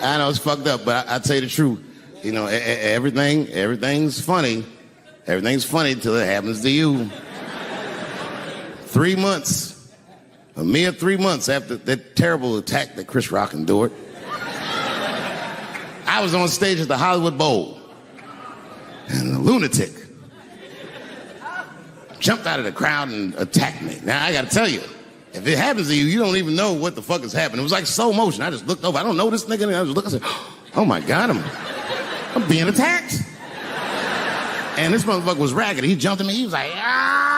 I know it's fucked up, but I tell you the truth. You know, everything's funny. Everything's funny till it happens to you. 3 months, a mere 3 months after that terrible attack that Chris Rock endured, I was on stage at the Hollywood Bowl, and a lunatic jumped out of the crowd and attacked me. Now, I gotta tell you, if it happens to you, you don't even know what the fuck is happening. It was like slow motion. I just looked over. I don't know this nigga. And I just looked and said, oh my God, I'm being attacked. And this motherfucker was ragged. He jumped at me. He was like, ah!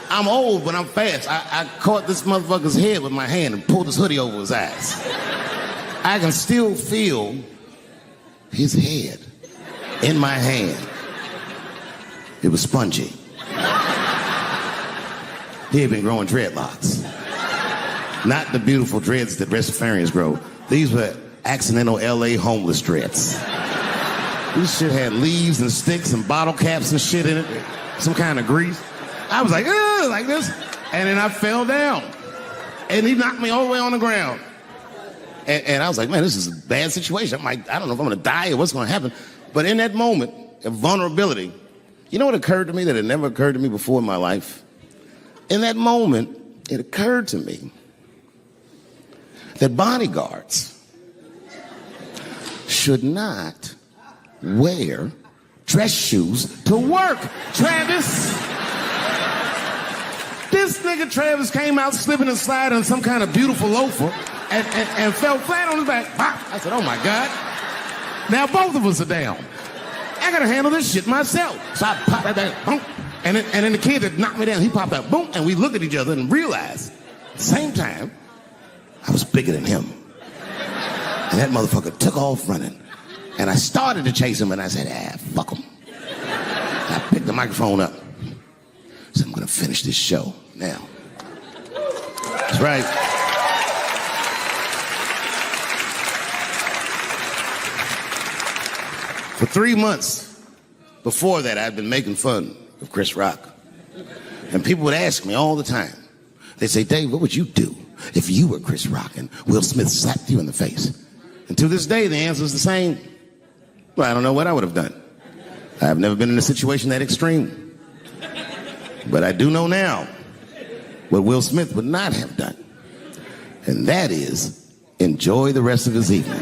I'm old, but I'm fast. I caught this motherfucker's head with my hand and pulled his hoodie over his eyes. I can still feel his head in my hand. It was spongy. He had been growing dreadlocks. Not the beautiful dreads that breastfarians grow. These were accidental LA homeless dreads. This shit had leaves and sticks and bottle caps and shit in it. Some kind of grease. I was like, ugh, like this. And then I fell down. And he knocked me all the way on the ground. And I was like, man, this is a bad situation. I'm like, I don't know if I'm gonna die or what's gonna happen. But in that moment of vulnerability, you know what occurred to me that had never occurred to me before in my life? In that moment, it occurred to me that bodyguards should not wear dress shoes to work. Travis! This nigga Travis came out slipping and sliding on some kind of beautiful loafer and fell flat on his back. I said, oh my God. Now both of us are down. I gotta handle this shit myself. So I popped that back, boom. And then the kid that knocked me down, he popped out, boom, and we looked at each other and realized at the same time, I was bigger than him. And that motherfucker took off running. And I started to chase him, and I said, fuck him. And I picked the microphone up. So I'm gonna finish this show now. That's right. For 3 months before that, I'd been making fun of Chris Rock. And people would ask me all the time. They'd say, Dave, what would you do if you were Chris Rock and Will Smith slapped you in the face? And to this day, the answer is the same. Well, I don't know what I would have done. I've never been in a situation that extreme. But I do know now what Will Smith would not have done. And that is enjoy the rest of his evening.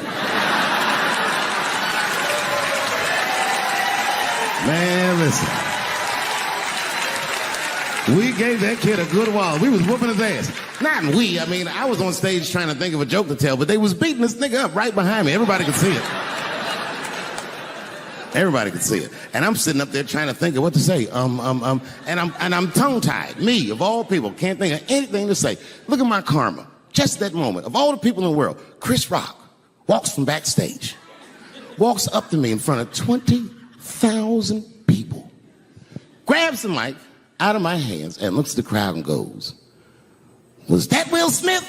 Man, listen. We gave that kid a good while. We was whooping his ass. Not we, I mean, I was on stage trying to think of a joke to tell, but they was beating this nigga up right behind me. Everybody could see it. Everybody could see it. And I'm sitting up there trying to think of what to say. And I'm tongue-tied. Me, of all people, can't think of anything to say. Look at my karma. Just that moment. Of all the people in the world, Chris Rock walks from backstage, walks up to me in front of 20,000 people, grabs the mic out of my hands and looks at the crowd and goes, was that Will Smith?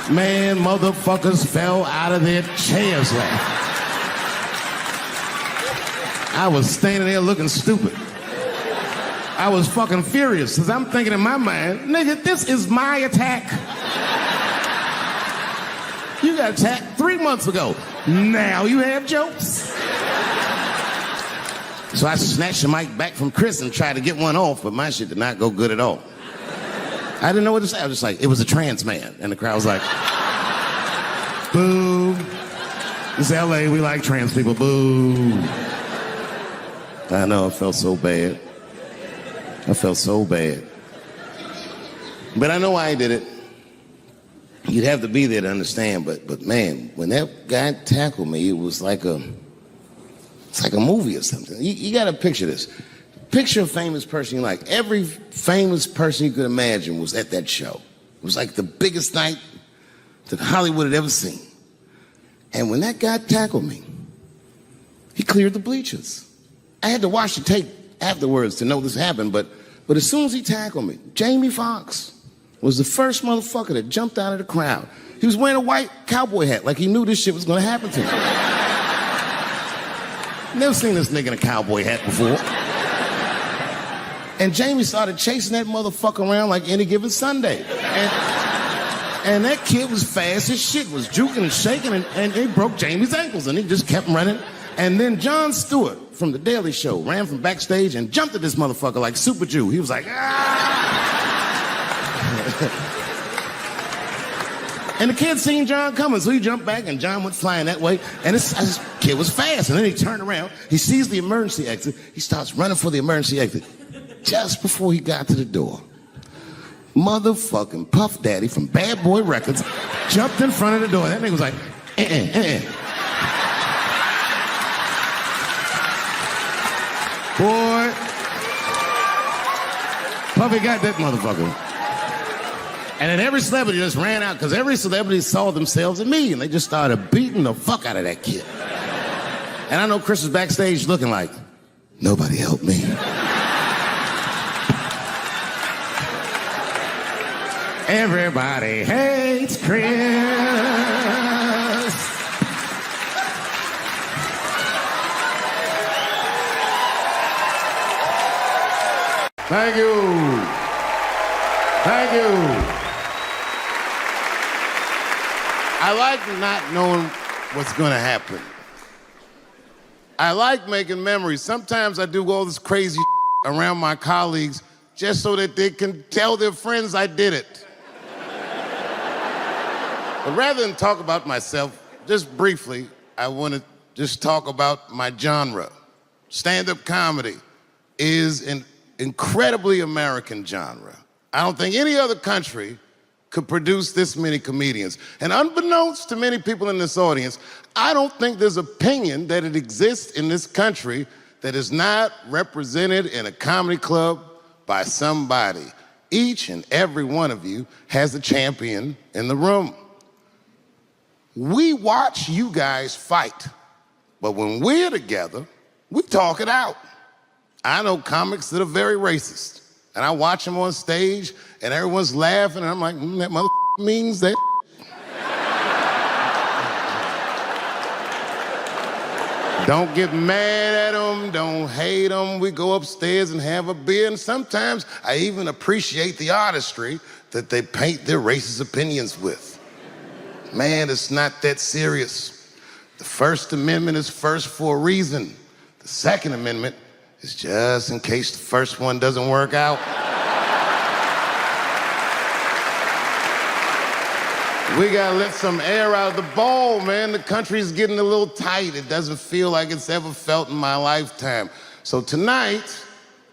Man, motherfuckers fell out of their chairs laughing. I was standing there looking stupid. I was fucking furious because I'm thinking in my mind, nigga, this is my attack. You got attacked 3 months ago. Now you have jokes. So I snatched the mic back from Chris and tried to get one off, but my shit did not go good at all. I didn't know what to say. I was just like, it was a trans man. And the crowd was like, boo. It's LA, we like trans people, boo. I know, I felt so bad. I felt so bad. But I know why I did it. You'd have to be there to understand, but man, when that guy tackled me, it was like it's like a movie or something. You gotta picture this. Picture a famous person you like. Every famous person you could imagine was at that show. It was like the biggest night that Hollywood had ever seen. And when that guy tackled me, he cleared the bleachers. I had to watch the tape afterwards to know this happened, but as soon as he tackled me, Jamie Foxx was the first motherfucker that jumped out of the crowd. He was wearing a white cowboy hat like he knew this shit was gonna happen to him. Never seen this nigga in a cowboy hat before. And Jamie started chasing that motherfucker around like any given Sunday. And that kid was fast as shit, was juking and shaking, and he broke Jamie's ankles, and he just kept running. And then Jon Stewart from The Daily Show ran from backstage and jumped at this motherfucker like Super Jew. He was like, ah! And the kid seen Jon coming, so he jumped back, and Jon went flying that way. And this kid was fast, and then he turned around. He sees the emergency exit. He starts running for the emergency exit. Just before he got to the door, motherfucking Puff Daddy from Bad Boy Records jumped in front of the door. That nigga was like, Boy, Puffy got that motherfucker. And then every celebrity just ran out because every celebrity saw themselves in me, and they just started beating the fuck out of that kid. And I know Chris was backstage looking like, nobody helped me. Everybody hates Chris. Thank you. Thank you. I like not knowing what's going to happen. I like making memories. Sometimes I do all this crazy around my colleagues just so that they can tell their friends I did it. But rather than talk about myself, just briefly, I want to just talk about my genre. Stand-up comedy is an incredibly American genre. I don't think any other country could produce this many comedians. And unbeknownst to many people in this audience, I don't think there's opinion that it exists in this country that is not represented in a comedy club by somebody. Each and every one of you has a champion in the room. We watch you guys fight, but when we're together, we talk it out. I know comics that are very racist, and I watch them on stage, and everyone's laughing, and I'm like, that mother means that. Don't get mad at them, don't hate them. We go upstairs and have a beer, and sometimes I even appreciate the artistry that they paint their racist opinions with. Man, it's not that serious. The First Amendment is first for a reason. The Second Amendment is just in case the first one doesn't work out. We gotta let some air out of the ball, man. The country's getting a little tight. It doesn't feel like it's ever felt in my lifetime. So tonight,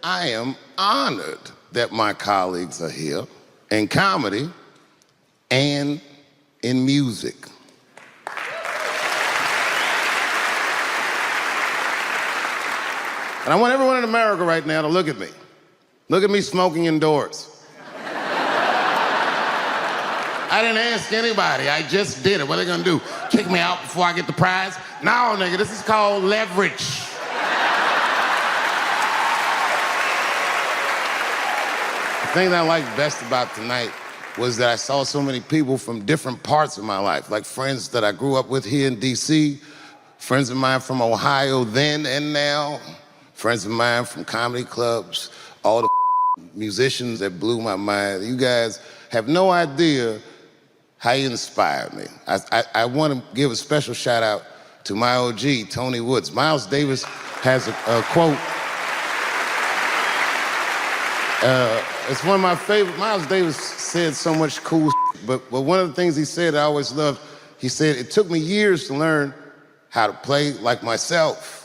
I am honored that my colleagues are here in comedy and in music. And I want everyone in America right now to look at me. Look at me smoking indoors. I didn't ask anybody, I just did it. What are they gonna do? Kick me out before I get the prize? No, nigga, this is called leverage. The thing that I liked best about tonight was that I saw so many people from different parts of my life, like friends that I grew up with here in DC, friends of mine from Ohio then and now, friends of mine from comedy clubs, all the musicians that blew my mind. You guys have no idea how you inspired me. I want to give a special shout out to my OG, Tony Woods. Miles Davis has a quote. It's one of my favorite. Miles Davis said so much cool shit, but one of the things he said I always loved, he said, it took me years to learn how to play like myself.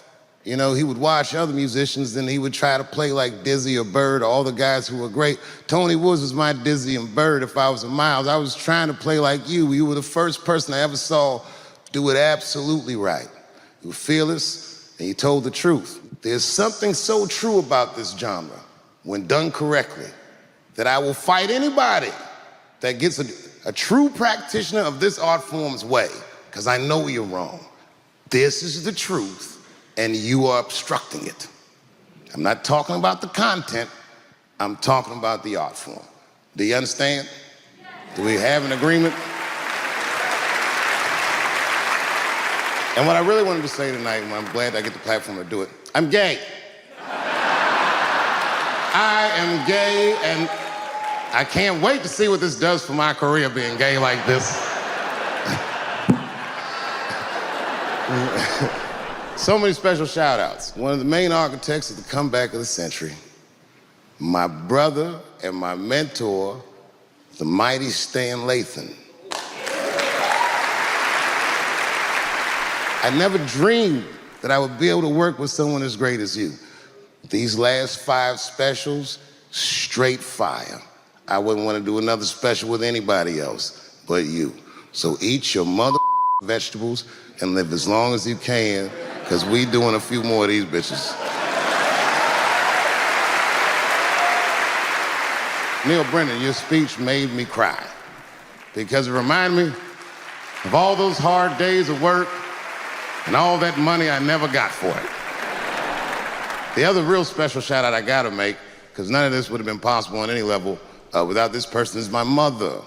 You know, he would watch other musicians and he would try to play like Dizzy or Bird or all the guys who were great. Tony Woods was my Dizzy and Bird if I was a Miles. I was trying to play like you. You were the first person I ever saw do it absolutely right. You were fearless and you told the truth. There's something so true about this genre, when done correctly, that I will fight anybody that gets a true practitioner of this art form's way, because I know you're wrong. This is the truth, and you are obstructing it. I'm not talking about the content, I'm talking about the art form. Do you understand? Do we have an agreement? And what I really wanted to say tonight, and I'm glad I get the platform to do it, I'm gay. I am gay, and I can't wait to see what this does for my career, being gay like this. So many special shout-outs. One of the main architects of the comeback of the century, my brother and my mentor, the mighty Stan Lathan. I never dreamed that I would be able to work with someone as great as you. These last 5 specials, straight fire. I wouldn't want to do another special with anybody else but you. So eat your mother vegetables and live as long as you can, because we doing a few more of these bitches. Neil Brennan, your speech made me cry because it reminded me of all those hard days of work and all that money I never got for it. The other real special shout out I gotta make, because none of this would have been possible on any level without this person, is my mother.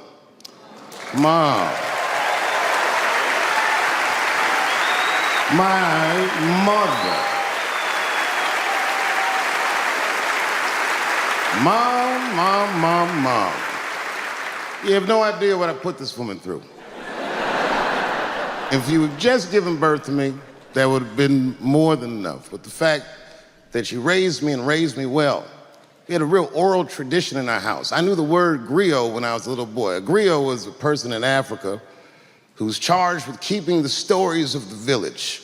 Mom. My mother. Mom. You have no idea what I put this woman through. If you had just given birth to me, that would have been more than enough. But the fact that she raised me and raised me well. We had a real oral tradition in our house. I knew the word griot when I was a little boy. A griot was a person in Africa who's charged with keeping the stories of the village.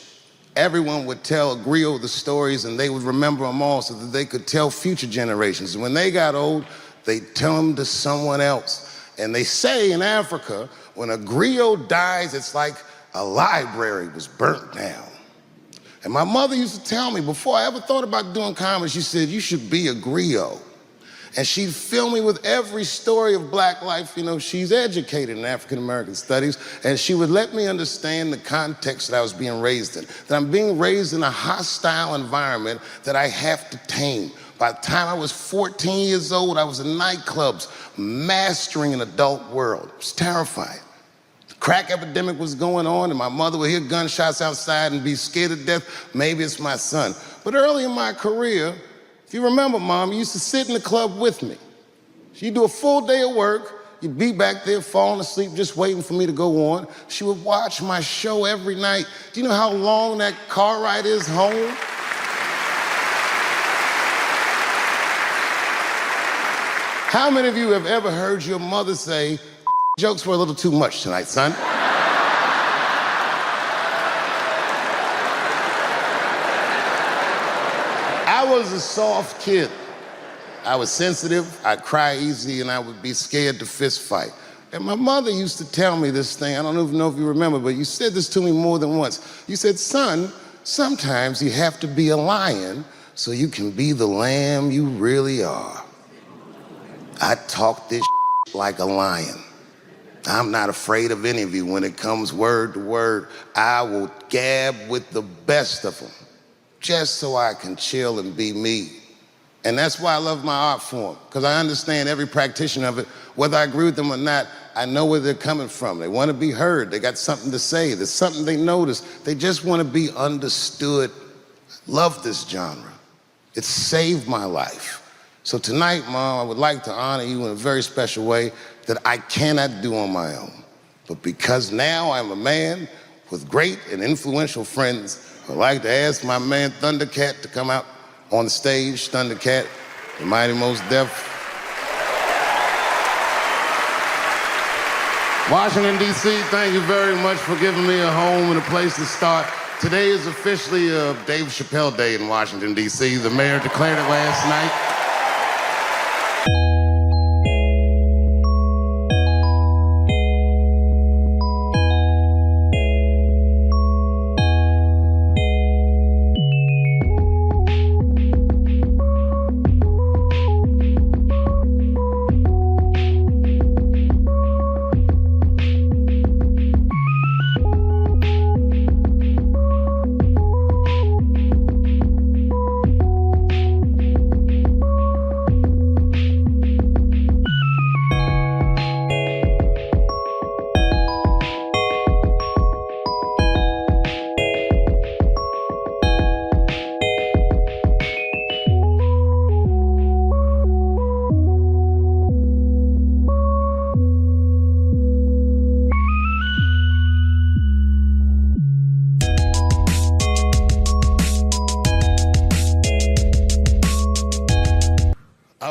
Everyone would tell a griot the stories, and they would remember them all so that they could tell future generations. And when they got old, they'd tell them to someone else. And they say in Africa, when a griot dies, it's like a library was burnt down. And my mother used to tell me, before I ever thought about doing comedy, she said, you should be a griot. And she'd fill me with every story of black life. You know, she's educated in African-American studies, and she would let me understand the context that I was being raised in, that I'm being raised in a hostile environment that I have to tame. By the time I was 14 years old, I was in nightclubs, mastering an adult world. It was terrifying. Crack epidemic was going on, and my mother would hear gunshots outside and be scared to death. Maybe it's my son. But early in my career, if you remember, Mom, you used to sit in the club with me. She'd do a full day of work. You'd be back there falling asleep, just waiting for me to go on. She would watch my show every night. Do you know how long that car ride is home? How many of you have ever heard your mother say, jokes were a little too much tonight, son? I was a soft kid. I was sensitive, I'd cry easy, and I would be scared to fist fight. And my mother used to tell me this thing, I don't even know if you remember, but you said this to me more than once. You said, son, sometimes you have to be a lion so you can be the lamb you really are. I talk this like a lion. I'm not afraid of any of you. When it comes word to word, I will gab with the best of them, just so I can chill and be me. And that's why I love my art form, because I understand every practitioner of it. Whether I agree with them or not, I know where they're coming from. They want to be heard. They got something to say. There's something they notice. They just want to be understood. Love this genre. It saved my life. So tonight, Mom, I would like to honor you in a very special way that I cannot do on my own. But because now I'm a man with great and influential friends, I'd like to ask my man Thundercat to come out on the stage. Thundercat, the Mighty Most Def. Washington, D.C., thank you very much for giving me a home and a place to start. Today is officially Dave Chappelle Day in Washington, D.C. The mayor declared it last night.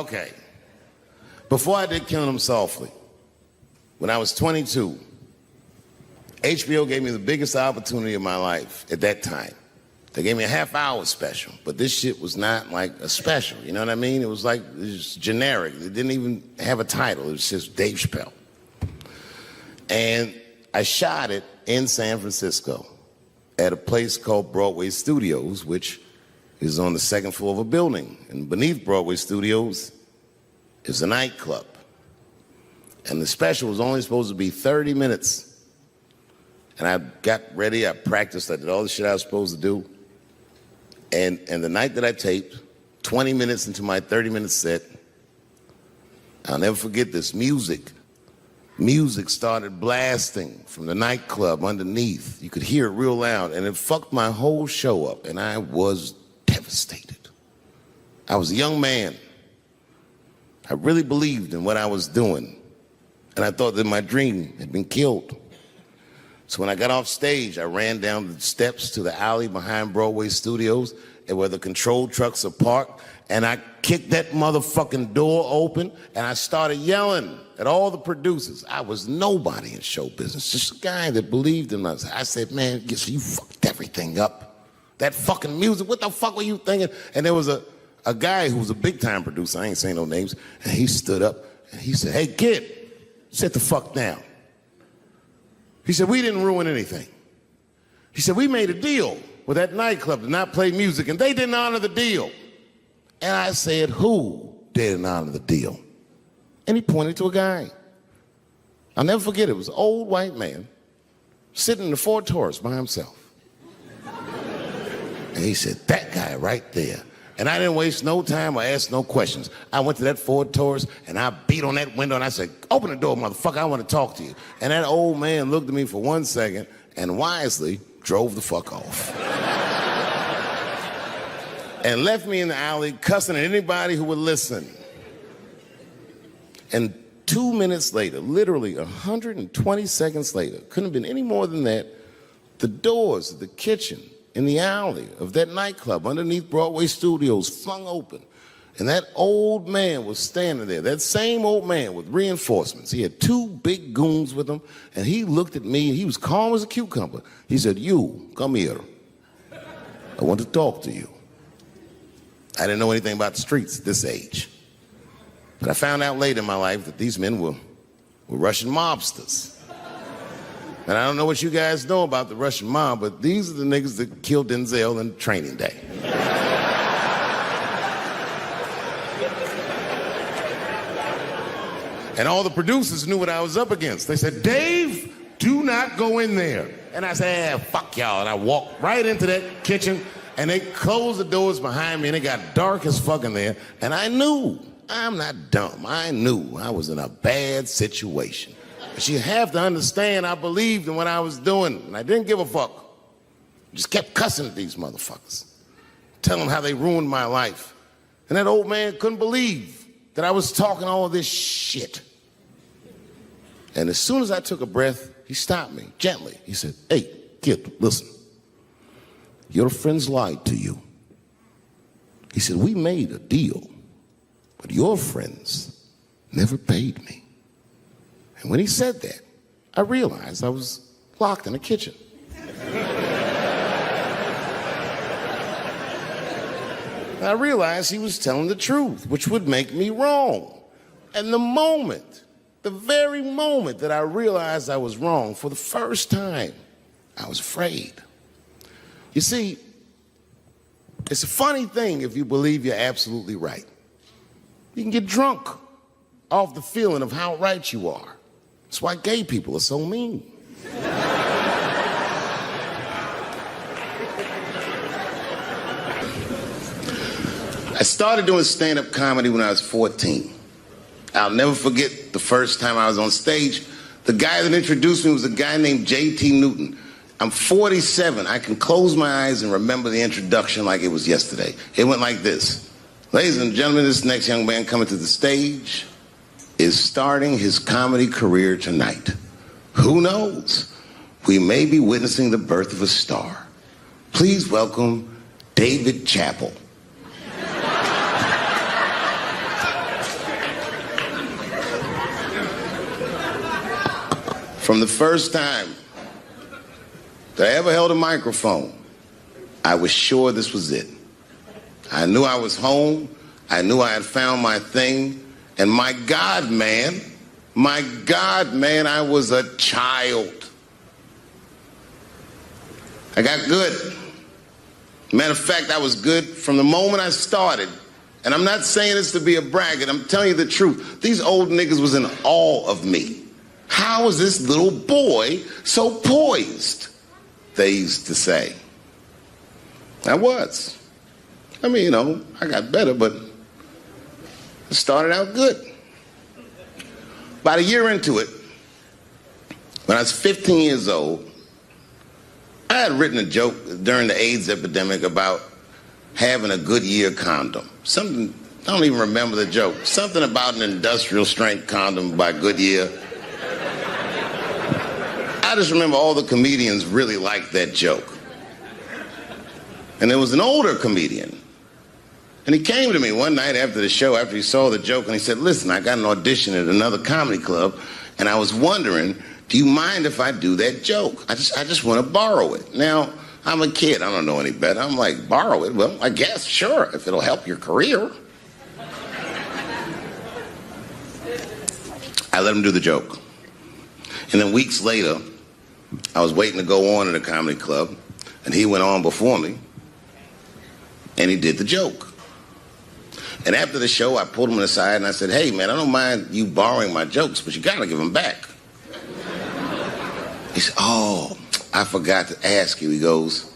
Okay. Before I did Killing Them Softly, when I was 22, HBO gave me the biggest opportunity of my life at that time. They gave me a half-hour special, but this shit was not like a special, you know what I mean? It was like, it was generic. It didn't even have a title. It was just Dave Chappelle. And I shot it in San Francisco at a place called Broadway Studios, which is on the second floor of a building. And beneath Broadway Studios is a nightclub. And the special was only supposed to be 30 minutes. And I got ready, I practiced, I did all the shit I was supposed to do. And the night that I taped, 20 minutes into my 30-minute set, I'll never forget this, music started blasting from the nightclub underneath. You could hear it real loud, and it fucked my whole show up, and I was devastated. I was a young man. I really believed in what I was doing, and I thought that my dream had been killed. So when I got off stage, I ran down the steps to the alley behind Broadway Studios and where the control trucks are parked, and I kicked that motherfucking door open, and I started yelling at all the producers. I was nobody in show business, just a guy that believed in us. I said, man, you fucked everything up. That fucking music, what the fuck were you thinking? And there was a guy who was a big-time producer, I ain't saying no names, and he stood up, and he said, hey, kid, sit the fuck down. He said, we didn't ruin anything. He said, we made a deal with that nightclub to not play music, and they didn't honor the deal. And I said, who didn't honor the deal? And he pointed to a guy. I'll never forget it. It was an old white man sitting in the Ford Taurus by himself. And he said, that guy right there. And I didn't waste no time or ask no questions. I went to that Ford Taurus, and I beat on that window, and I said, open the door, motherfucker, I want to talk to you. And that old man looked at me for 1 second and wisely drove the fuck off. And left me in the alley cussing at anybody who would listen. And 2 minutes later, literally 120 seconds later, couldn't have been any more than that, the doors of the kitchen in the alley of that nightclub underneath Broadway Studios flung open. And that old man was standing there, that same old man with reinforcements. He had 2 big goons with him, and he looked at me, and he was calm as a cucumber. He said, you, come here. I want to talk to you. I didn't know anything about the streets at this age. But I found out later in my life that these men were Russian mobsters. And I don't know what you guys know about the Russian mob, but these are the niggas that killed Denzel in Training Day. And all the producers knew what I was up against. They said, Dave, do not go in there. And I said, fuck y'all. And I walked right into that kitchen, and they closed the doors behind me, and it got dark as fuck in there. And I knew, I'm not dumb, I knew I was in a bad situation. But you have to understand, I believed in what I was doing, and I didn't give a fuck. Just kept cussing at these motherfuckers, telling them how they ruined my life. And that old man couldn't believe that I was talking all this shit. And as soon as I took a breath, he stopped me gently. He said, hey, kid, listen. Your friends lied to you. He said, we made a deal, but your friends never paid me. And when he said that, I realized I was locked in a kitchen. I realized he was telling the truth, which would make me wrong. And the very moment that I realized I was wrong, for the first time, I was afraid. You see, it's a funny thing if you believe you're absolutely right. You can get drunk off the feeling of how right you are. That's why gay people are so mean. I started doing stand-up comedy when I was 14. I'll never forget the first time I was on stage. The guy that introduced me was a guy named J.T. Newton. I'm 47. I can close my eyes and remember the introduction like it was yesterday. It went like this. Ladies and gentlemen, this next young man coming to the stage is starting his comedy career tonight. Who knows? We may be witnessing the birth of a star. Please welcome Dave Chappelle. From the first time that I ever held a microphone, I was sure this was it. I knew I was home. I knew I had found my thing. And my God, man, I was a child. I got good. Matter of fact, I was good from the moment I started. And I'm not saying this to be a braggart. I'm telling you the truth. These old niggas was in awe of me. How is this little boy so poised? They used to say. I was. I mean, you know, I got better, but it started out good. About a year into it, when I was 15 years old, I had written a joke during the AIDS epidemic about having a Goodyear condom. Something, I don't even remember the joke. Something about an industrial strength condom by Goodyear. I just remember all the comedians really liked that joke. And there was an older comedian. And he came to me one night after the show, after he saw the joke, and he said, listen, I got an audition at another comedy club, and I was wondering, do you mind if I do that joke? I just want to borrow it. Now, I'm a kid. I don't know any better. I'm like, borrow it? Well, I guess, sure, if it'll help your career. I let him do the joke. And then weeks later, I was waiting to go on at a comedy club, and he went on before me, and he did the joke. And after the show, I pulled him aside and I said, hey, man, I don't mind you borrowing my jokes, but you got to give them back. He said, oh, I forgot to ask you. He goes,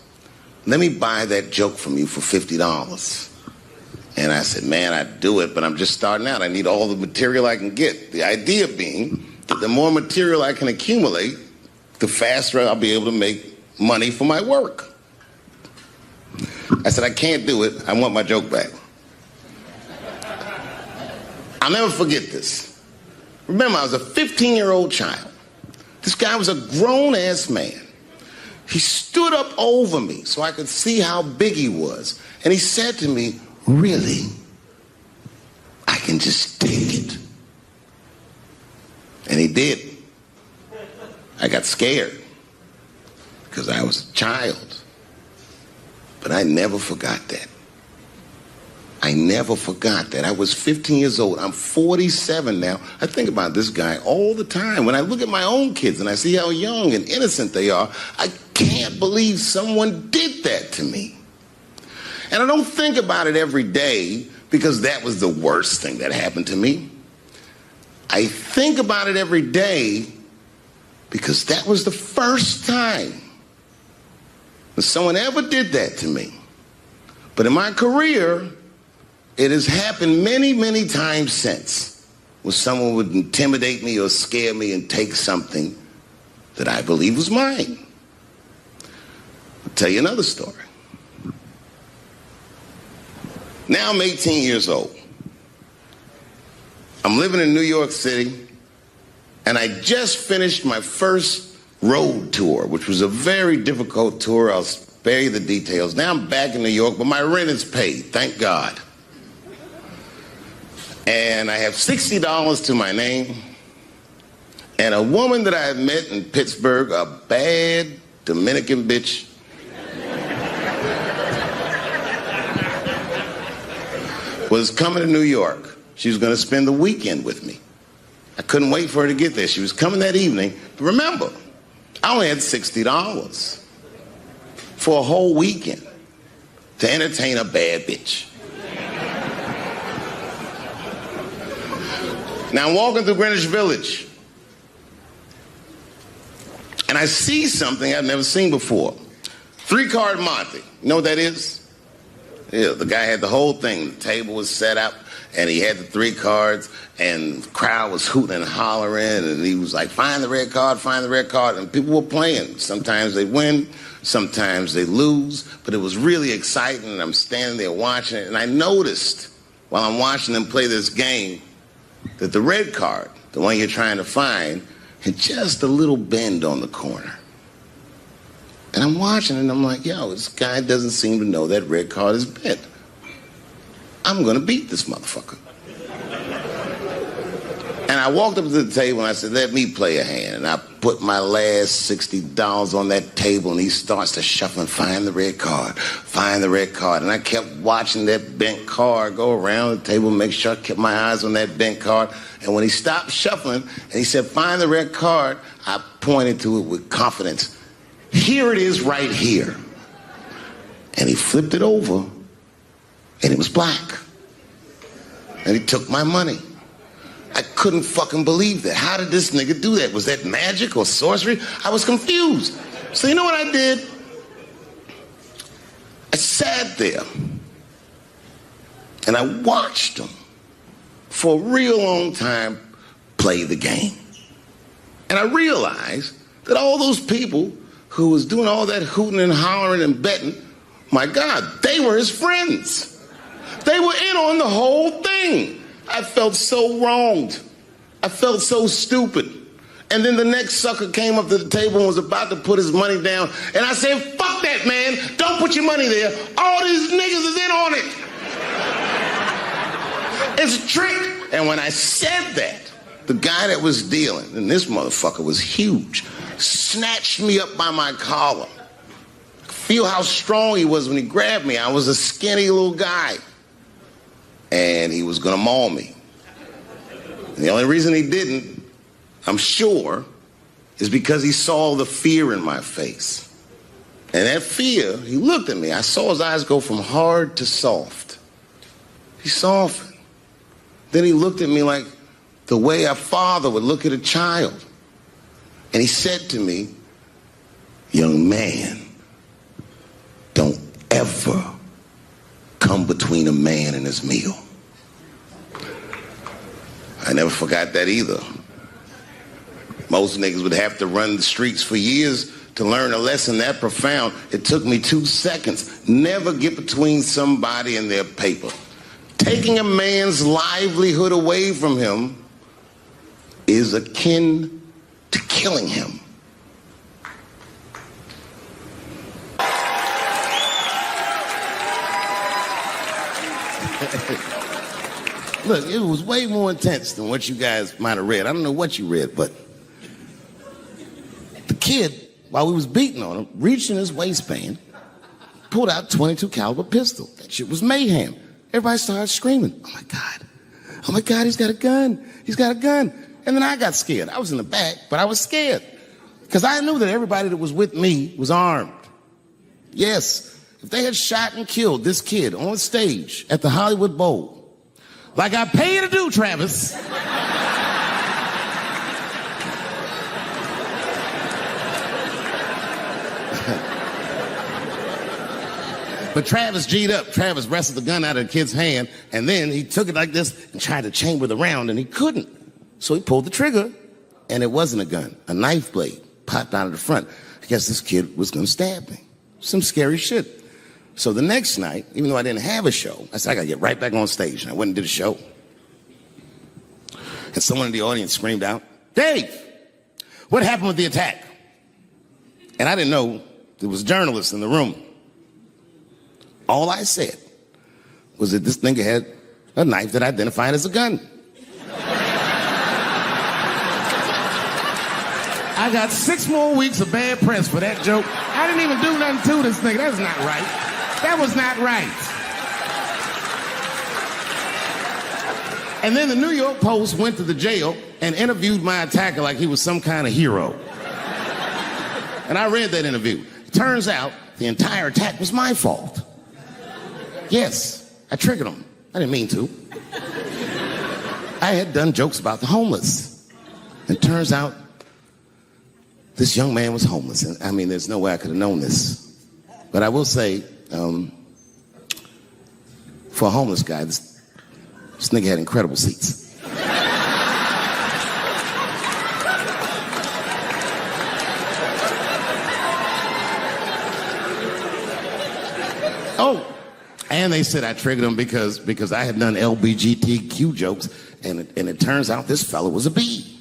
let me buy that joke from you for $50. And I said, man, I'd do it, but I'm just starting out. I need all the material I can get. The idea being that the more material I can accumulate, the faster I'll be able to make money for my work. I said, I can't do it. I want my joke back. I'll never forget this. Remember, I was a 15-year-old child. This guy was a grown-ass man. He stood up over me so I could see how big he was. And he said to me, really? I can just take it. And he did. I got scared because I was a child. But I never forgot that. I never forgot that. I was 15 years old. I'm 47 now. I think about this guy all the time. When I look at my own kids and I see how young and innocent they are, I can't believe someone did that to me. And I don't think about it every day because that was the worst thing that happened to me. I think about it every day because that was the first time that someone ever did that to me. But in my career, it has happened many, many times since where someone would intimidate me or scare me and take something that I believe was mine. I'll tell you another story. Now I'm 18 years old. I'm living in New York City, and I just finished my first road tour, which was a very difficult tour. I'll spare you the details. Now I'm back in New York, but my rent is paid, thank God. And I have $60 to my name, and a woman that I had met in Pittsburgh, a bad Dominican bitch, was coming to New York. She was going to spend the weekend with me. I couldn't wait for her to get there. She was coming that evening. But remember, I only had $60 for a whole weekend to entertain a bad bitch. Now I'm walking through Greenwich Village, and I see something I've never seen before. 3-card Monte. You know what that is? Yeah, the guy had the whole thing. The table was set up, and he had the 3 cards, and the crowd was hooting and hollering, and he was like, find the red card, find the red card, and people were playing. Sometimes they win, sometimes they lose, but it was really exciting, and I'm standing there watching it, and I noticed while I'm watching them play this game that the red card, the one you're trying to find, had just a little bend on the corner. And I'm watching it, and I'm like, yo, this guy doesn't seem to know that red card is bent. I'm going to beat this motherfucker. And I walked up to the table and I said, let me play a hand. And I put my last $60 on that table and he starts to shuffle and find the red card, find the red card. And I kept watching that bent card go around the table, make sure I kept my eyes on that bent card. And when he stopped shuffling and he said, find the red card, I pointed to it with confidence. Here it is right here. And he flipped it over and it was black. And he took my money. I couldn't fucking believe that. How did this nigga do that? Was that magic or sorcery? I was confused. So you know what I did? I sat there and I watched him for a real long time play the game. And I realized that all those people who was doing all that hooting and hollering and betting, my God, they were his friends. They were in on the whole thing. I felt so wronged. I felt so stupid. And then the next sucker came up to the table and was about to put his money down. And I said, fuck that, man. Don't put your money there. All these niggas is in on it. It's a trick. And when I said that, the guy that was dealing, and this motherfucker was huge, snatched me up by my collar. Feel how strong he was when he grabbed me. I was a skinny little guy. And he was gonna maul me. And the only reason he didn't, I'm sure, is because he saw the fear in my face. And that fear, he looked at me. I saw his eyes go from hard to soft. He softened. Then he looked at me like the way a father would look at a child. And he said to me, young man, don't ever come between a man and his meal. I never forgot that either. Most niggas would have to run the streets for years to learn a lesson that profound. It took me 2 seconds. Never get between somebody and their paper. Taking a man's livelihood away from him is akin to killing him. Look, it was way more intense than what you guys might have read. I don't know what you read, but the kid, while we was beating on him, reached in his waistband, pulled out a .22 caliber pistol. That shit was mayhem. Everybody started screaming, oh my God. Oh my God, he's got a gun. He's got a gun. And then I got scared. I was in the back, but I was scared. Because I knew that everybody that was with me was armed. Yes, if they had shot and killed this kid on stage at the Hollywood Bowl, like I pay you to do, Travis. But Travis G'd up. Travis wrestled the gun out of the kid's hand, and then he took it like this and tried to chamber the round, and he couldn't. So he pulled the trigger, and it wasn't a gun. A knife blade popped out of the front. I guess this kid was gonna stab me. Some scary shit. So the next night, even though I didn't have a show, I said, I gotta get right back on stage. And I went and did a show. And someone in the audience screamed out, Dave, what happened with the attack? And I didn't know there was journalists in the room. All I said was that this nigga had a knife that identified as a gun. I got 6 more weeks of bad press for that joke. I didn't even do nothing to this nigga. That's not right. That was not right. And then the New York Post went to the jail and interviewed my attacker like he was some kind of hero. And I read that interview. It turns out the entire attack was my fault. Yes, I triggered him. I didn't mean to. I had done jokes about the homeless. It turns out this young man was homeless. And I mean, there's no way I could have known this. But I will say, for a homeless guy, this nigga had incredible seats. Oh, and they said I triggered him because I had done LBGTQ jokes, and it turns out this fella was a bee.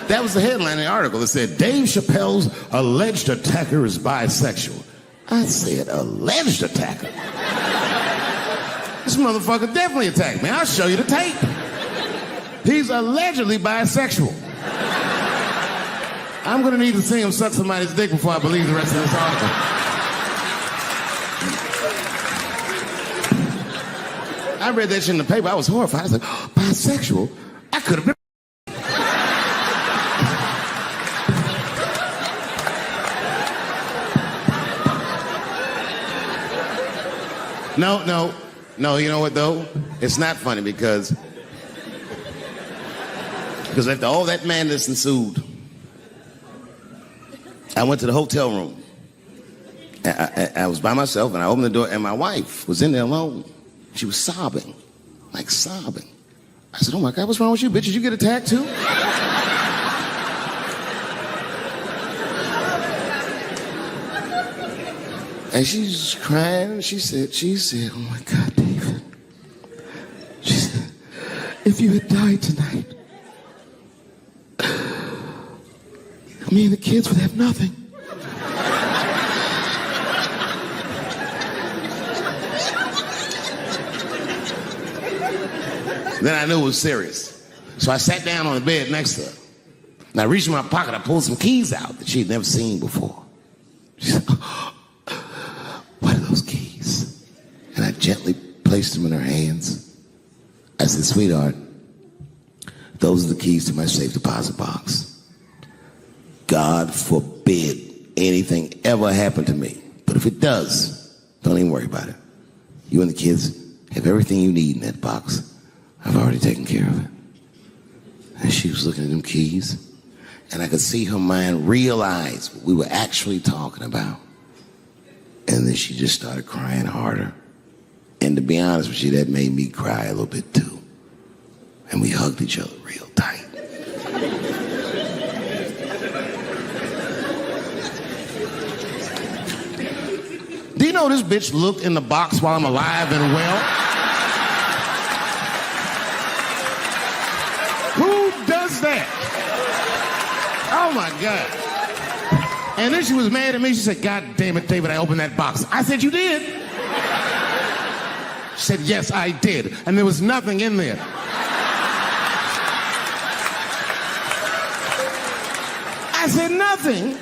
That was the headline in the article. It said, Dave Chappelle's alleged attacker is bisexual. I said, alleged attacker? This motherfucker definitely attacked me. I'll show you the tape. He's allegedly bisexual. I'm gonna need to see him suck somebody's dick before I believe the rest of this article. I read that shit in the paper. I was horrified. I was like, oh, bisexual? I could have been. No, you know what though? It's not funny because after all that madness ensued, I went to the hotel room. I was by myself and I opened the door and my wife was in there alone. She was sobbing, like sobbing. I said, oh my God, what's wrong with you, bitch? Did you get attacked too? And she's crying. She said, oh my God, David. She said, if you had died tonight, me and the kids would have nothing. Then I knew it was serious. So I sat down on the bed next to her. And I reached in my pocket, I pulled some keys out that she'd never seen before. She said, what are those keys? And I gently placed them in her hands. I said, sweetheart, those are the keys to my safe deposit box. God forbid anything ever happen to me. But if it does, don't even worry about it. You and the kids have everything you need in that box. I've already taken care of it. And she was looking at them keys, and I could see her mind realize what we were actually talking about. And then she just started crying harder. And to be honest with you, that made me cry a little bit too. And we hugged each other real tight. Do you know this bitch looked in the box while I'm alive and well? Who does that? Oh my God. And then she was mad at me. She said, God damn it, David, I opened that box. I said, you did? She said, yes, I did. And there was nothing in there. I said, nothing?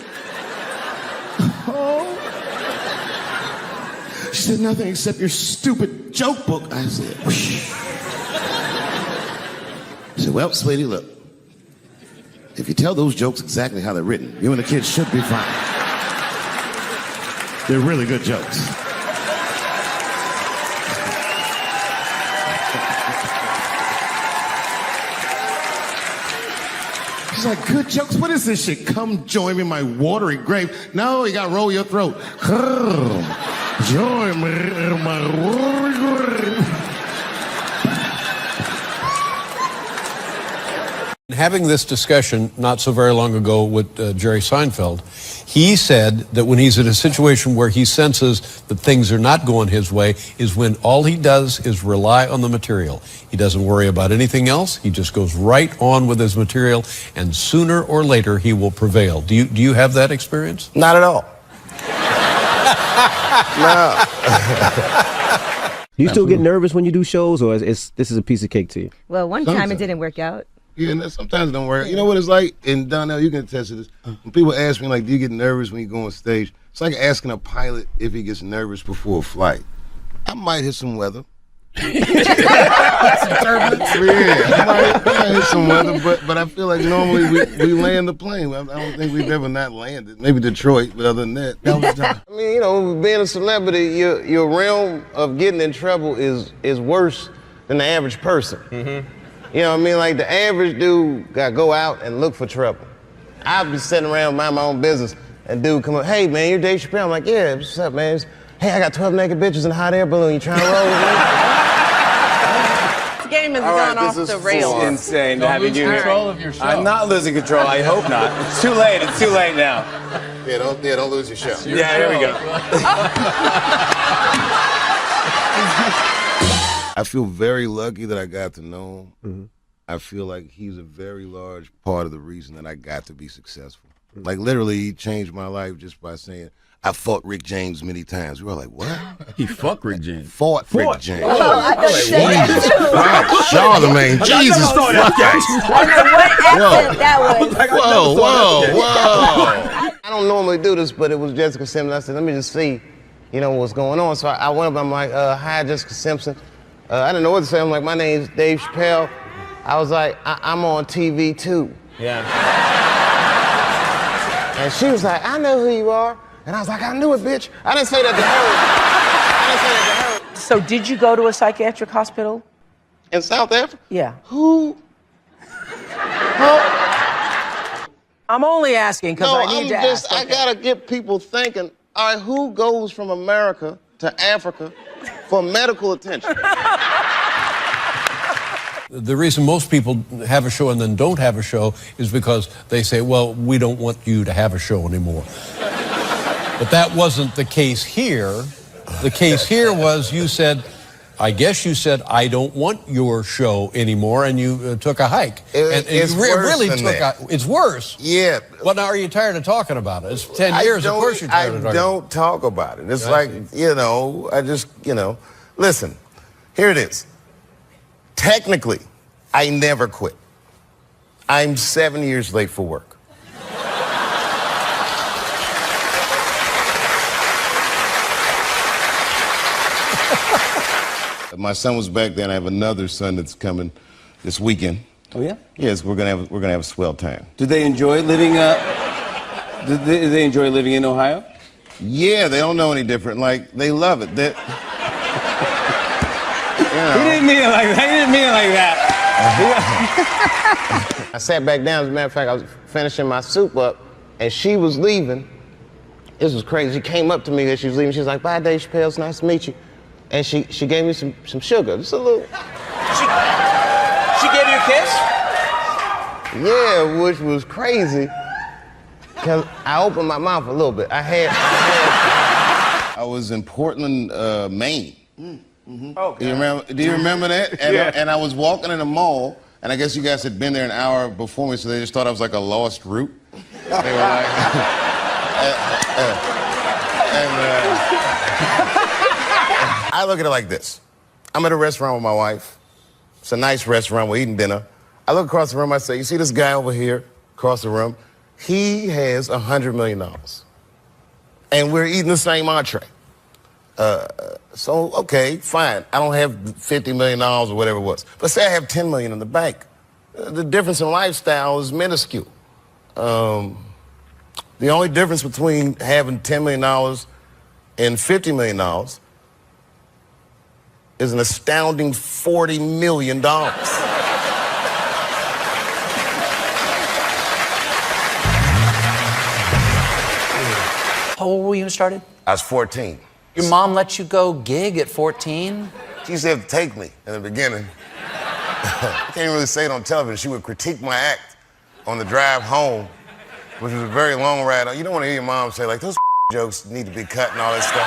Oh. She said, nothing except your stupid joke book. I said, whoosh. She said, well, sweetie, look. If you tell those jokes exactly how they're written, you and the kids should be fine. They're really good jokes. She's like, good jokes? What is this shit? Come join me in my watery grave. No, you gotta roll your throat. Join me in my watery grave. Having this discussion not so very long ago with Jerry Seinfeld, he said that when he's in a situation where he senses that things are not going his way is when all he does is rely on the material. He doesn't worry about anything else. He just goes right on with his material, and sooner or later he will prevail. Do you have that experience? Not at all. No. You still get nervous when you do shows, or this is a piece of cake to you? Well, one time it didn't work out. Yeah, and sometimes it don't work. You know what it's like? And Donnell, you can attest to this. When people ask me, like, do you get nervous when you go on stage? It's like asking a pilot if he gets nervous before a flight. I might hit some weather. Some turbulence. Yeah, I might hit some weather, but I feel like normally we land the plane. I don't think we've ever not landed. Maybe Detroit, but other than that was done. I mean, you know, being a celebrity, your realm of getting in trouble is worse than the average person. Mm-hmm. You know what I mean? Like, the average dude got to go out and look for trouble. I'd be sitting around mind my own business, and dude come up, hey, man, you're Dave Chappelle. I'm like, yeah, what's up, man? Hey, I got 12 naked bitches in a hot air balloon. You trying to roll with me? This game has gone off the rails. This is insane to have you do control of your show. I'm not losing control. I hope not. It's too late. It's too late now. Yeah, don't lose your show. Yeah, here we go. I feel very lucky that I got to know him. Mm-hmm. I feel like he's a very large part of the reason that I got to be successful. Like literally, he changed my life just by saying, "I fought Rick James many times." We were like, "What?" He fucked Rick James. Fought Rick James. Oh, I thought you said that too. Charlemagne, Jesus Christ! I don't know what accent that was. Whoa! I don't normally do this, but it was Jessica Simpson. I said, "Let me just see, what's going on." So I went up. I'm like, "Hi, Jessica Simpson." I didn't know what to say. I'm like, "My name's Dave Chappelle." I was like, I'm on TV too. Yeah. And she was like, "I know who you are." And I was like, "I knew it, bitch." I didn't say that to her. So did you go to a psychiatric hospital? In South Africa? Yeah. Who? I'm only asking because I need to ask. I gotta get people thinking, all right, who goes from America to Africa for medical attention? The reason most people have a show and then don't have a show is because they say, well, we don't want you to have a show anymore. But that wasn't the case here. The case here was I guess you said, I don't want your show anymore, and you took a hike. It's worse. Yeah. Well, now, are you tired of talking about it? It's 10 years, of course you're tired of talking about it. I don't talk about it. It's like, I just, listen, here it is. Technically, I never quit. I'm 7 years late for work. My son was back then. I have another son that's coming this weekend. Oh yeah? Yes, we're gonna have a swell time. Did they enjoy living? Did they enjoy living in Ohio? Yeah, they don't know any different. Like they love it. They, He didn't mean it like that. He didn't mean it like that. I sat back down. As a matter of fact, I was finishing my soup up, and she was leaving. This was crazy. She came up to me as she was leaving. She was like, "Bye, Dave Chappelle. It's nice to meet you." And she gave me some sugar, just a little. She gave you a kiss? Yeah, which was crazy. Cause I opened my mouth a little bit. I was in Portland, Maine. Mm-hmm. Oh, do you remember that? And, yeah. And I was walking in the mall, and I guess you guys had been there an hour before me, so they just thought I was like a lost route. They were like, I look at it like this. I'm at a restaurant with my wife. It's a nice restaurant. We're eating dinner. I look across the room. I say, "You see this guy over here across the room? He has $100 million. And we're eating the same entree. So, okay, fine. I don't have $50 million or whatever it was. But say I have $10 million in the bank. The difference in lifestyle is minuscule. The only difference between having $10 million and $50 million is an astounding $40 million. How old were you when you started? I was 14. Your mom let you go gig at 14? She used to have to take me in the beginning. I can't really say it on television. She would critique my act on the drive home, which was a very long ride. You don't want to hear your mom say, like, those jokes need to be cut and all that stuff.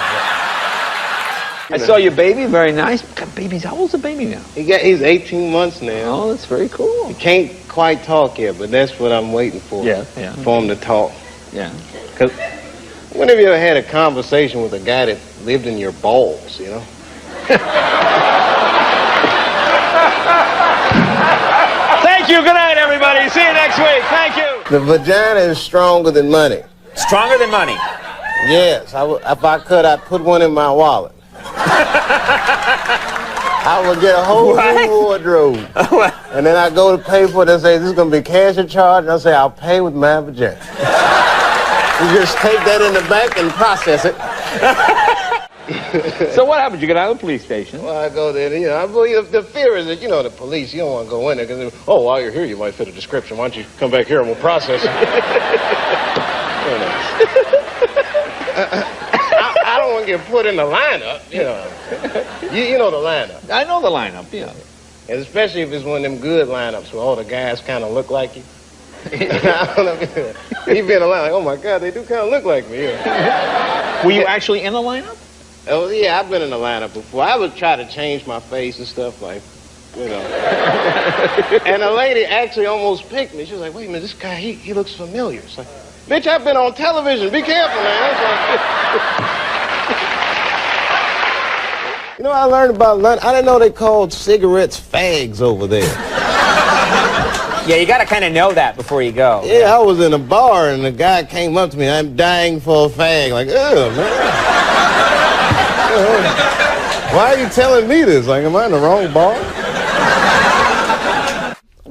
I saw your baby, very nice. Baby's, how old's the baby now? He's 18 months now. Oh, that's very cool. He can't quite talk yet, but that's what I'm waiting for. Yeah. For him to talk. Yeah. Because whenever you ever had a conversation with a guy that lived in your balls, you know? Thank you. Good night, everybody. See you next week. Thank you. The vagina is stronger than money. Stronger than money. Yes, if I could, I'd put one in my wallet. I would get a whole new wardrobe. And then I go to pay for it and say, "This is going to be cash or charge?" And I say, "I'll pay with my vagina." You just take that in the bank and process it. So what happens? You get out of the police station. Well, I go there, I believe the fear is that, the police, you don't want to go in there because, while you're here, you might fit a description. Why don't you come back here and we'll process it? I don't want to get put in the lineup, You know the lineup. I know the lineup, yeah. And especially if it's one of them good lineups where all the guys kind of look like you. I don't know. He'd be in the line like, "Oh my God, they do kind of look like me." Were you actually in the lineup? Oh yeah, I've been in the lineup before. I would try to change my face and stuff like, And a lady actually almost picked me. She was like, "Wait a minute, this guy, he looks familiar." It's like, Bitch, I've been on television. Be careful, man. You know, I learned about London. I didn't know they called cigarettes fags over there. Yeah, you gotta kind of know that before you go. Yeah, I was in a bar and the guy came up to me. I'm dying for a fag. Like, ugh, man. Why are you telling me this? Like, am I in the wrong bar?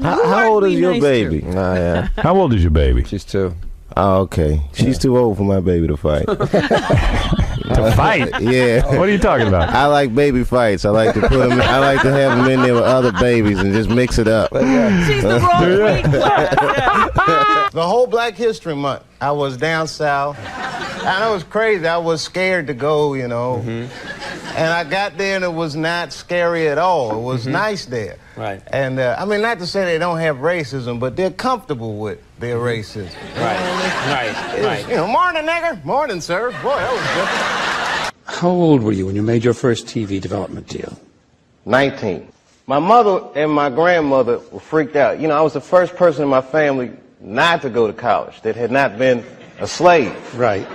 How old is your baby? Yeah. How old is your baby? She's 2. Oh, okay. She's too old for my baby to fight. To fight? Yeah. What are you talking about? I like baby fights. I like to put them. I like to have them in there with other babies and just mix it up. She's the wrong weight class. The whole Black History Month, I was down south. I know it was crazy. I was scared to go, you know. And I got there and it was not scary at all. It was nice there. Right. And I mean, not to say they don't have racism, but they're comfortable with their racism. Right. You know, morning, nigger. Morning, sir. Boy, that was good. How old were you when you made your first TV development deal? 19. My mother and my grandmother were freaked out. You know, I was the first person in my family not to go to college that had not been a slave. Right.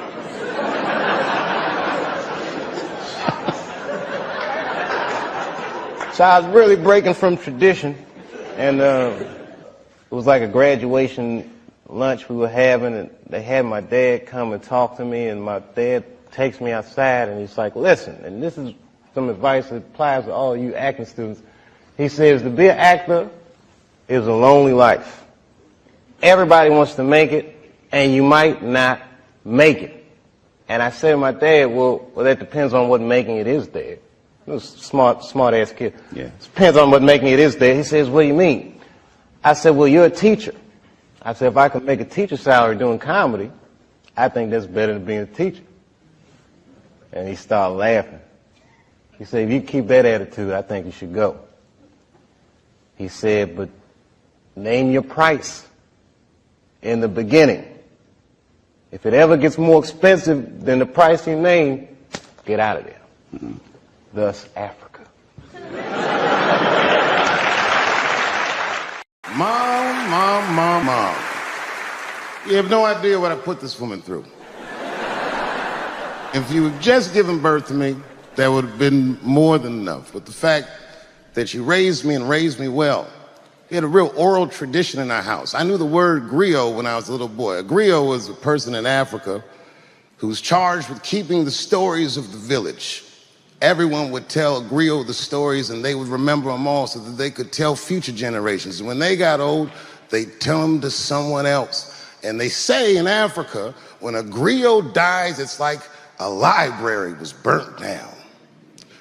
So I was really breaking from tradition, and it was like a graduation lunch we were having, and they had my dad come and talk to me, and my dad takes me outside, and he's like, listen, and this is some advice that applies to all you acting students. He says, to be an actor is a lonely life. Everybody wants to make it, and you might not make it. And I said to my dad, well, that depends on what making it is, Dad. He was a smart-ass kid. Yeah. It depends on what making it is, Dad. He says, what do you mean? I said, well, you're a teacher. I said, if I could make a teacher salary doing comedy, I think that's better than being a teacher. And he started laughing. He said, if you keep that attitude, I think you should go. He said, but name your price in the beginning. If it ever gets more expensive than the price you name, get out of there. Thus, Africa. Mom. You have no idea what I put this woman through. If you had just given birth to me, that would have been more than enough. But the fact that she raised me and raised me well, we had a real oral tradition in our house. I knew the word griot when I was a little boy. A griot was a person in Africa who was charged with keeping the stories of the village. Everyone would tell a griot the stories, and they would remember them all so that they could tell future generations. And when they got old, they'd tell them to someone else. And they say in Africa, when a griot dies, it's like a library was burnt down.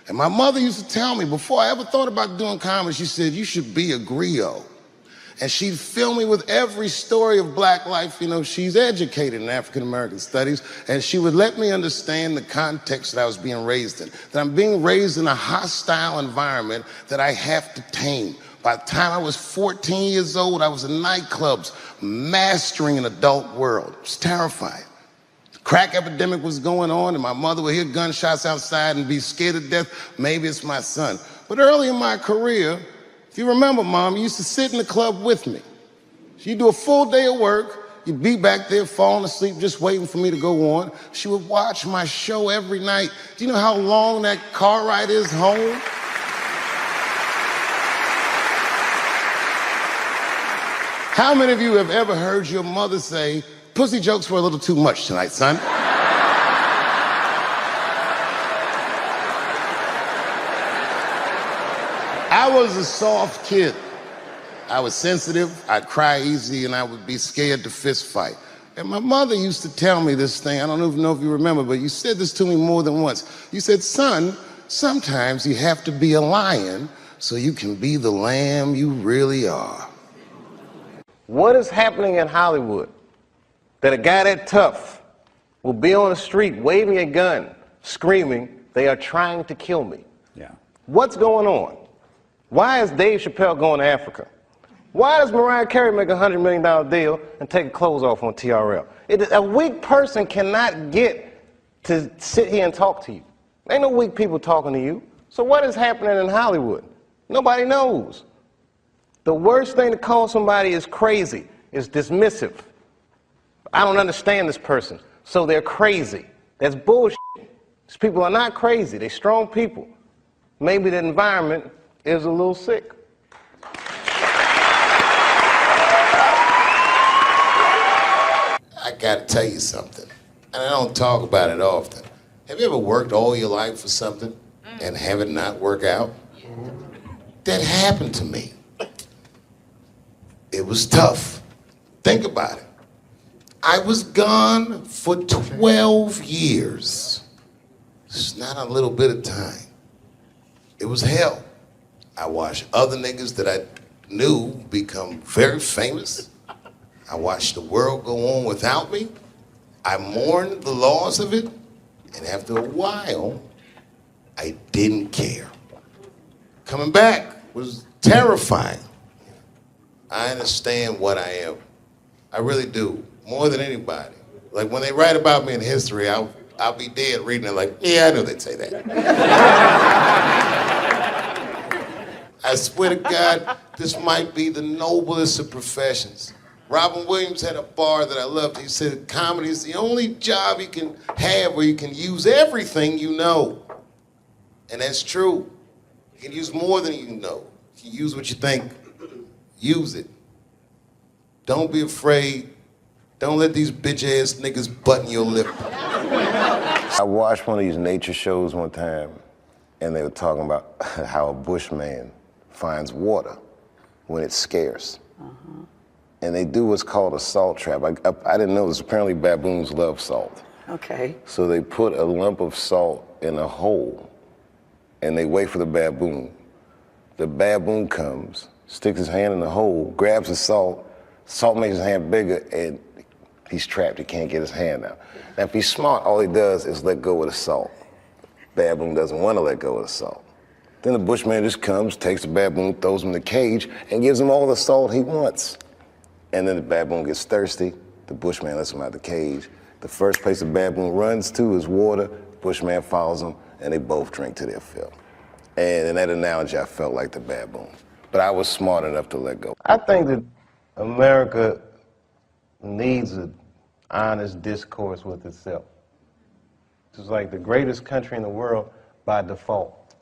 And my mother used to tell me, before I ever thought about doing comedy, she said, you should be a griot. And she'd fill me with every story of black life. You know, she's educated in African-American studies, and she would let me understand the context that I was being raised in, that I'm being raised in a hostile environment that I have to tame. By the time I was 14 years old, I was in nightclubs, mastering an adult world. It was terrifying. The crack epidemic was going on, and my mother would hear gunshots outside and be scared to death. Maybe it's my son. But early in my career, if you remember, Mom, you used to sit in the club with me. She'd do a full day of work. You'd be back there falling asleep, just waiting for me to go on. She would watch my show every night. Do you know how long that car ride is home? How many of you have ever heard your mother say, pussy jokes were a little too much tonight, son? I was a soft kid. I was sensitive, I'd cry easy, and I would be scared to fist fight. And my mother used to tell me this thing, I don't even know if you remember, but you said this to me more than once. You said, son, sometimes you have to be a lion so you can be the lamb you really are. What is happening in Hollywood that a guy that tough will be on the street waving a gun, screaming, they are trying to kill me? Yeah. What's going on? Why is Dave Chappelle going to Africa? Why does Mariah Carey make a $100 million deal and take her clothes off on TRL? A weak person cannot get to sit here and talk to you. Ain't no weak people talking to you. So what is happening in Hollywood? Nobody knows. The worst thing to call somebody is crazy, is dismissive. I don't understand this person, so they're crazy. That's bullshit. These people are not crazy. They're strong people. Maybe the environment is a little sick. I gotta tell you something, and I don't talk about it often. Have you ever worked all your life for something and have it not work out? That happened to me. It was tough. Think about it. I was gone for 12 years. It's not a little bit of time. It was hell. I watched other niggas that I knew become very famous. I watched the world go on without me. I mourned the loss of it, and after a while, I didn't care. Coming back was terrifying. I understand what I am. I really do, more than anybody. Like when they write about me in history, I'll be dead reading it like, yeah, I knew they'd say that. I swear to God, this might be the noblest of professions. Robin Williams had a bar that I loved. He said, comedy is the only job you can have where you can use everything you know. And that's true. You can use more than you know. You can use what you think. Use it. Don't be afraid. Don't let these bitch-ass niggas button your lip. I watched one of these nature shows one time, and they were talking about how a bushman finds water when it's scarce. And they do what's called a salt trap. I didn't know this. Apparently baboons love salt. Okay. So they put a lump of salt in a hole, and they wait for the baboon. The baboon comes, sticks his hand in the hole, grabs the salt makes his hand bigger, and he's trapped. He can't get his hand out. Now, if he's smart, all he does is let go of the salt. Baboon doesn't want to let go of the salt. Then the bushman just comes, takes the baboon, throws him in the cage, and gives him all the salt he wants. And then the baboon gets thirsty. The bushman lets him out of the cage. The first place the baboon runs to is water. The bushman follows him, and they both drink to their fill. And in that analogy, I felt like the baboon. But I was smart enough to let go. I think that America needs an honest discourse with itself. It's like the greatest country in the world by default.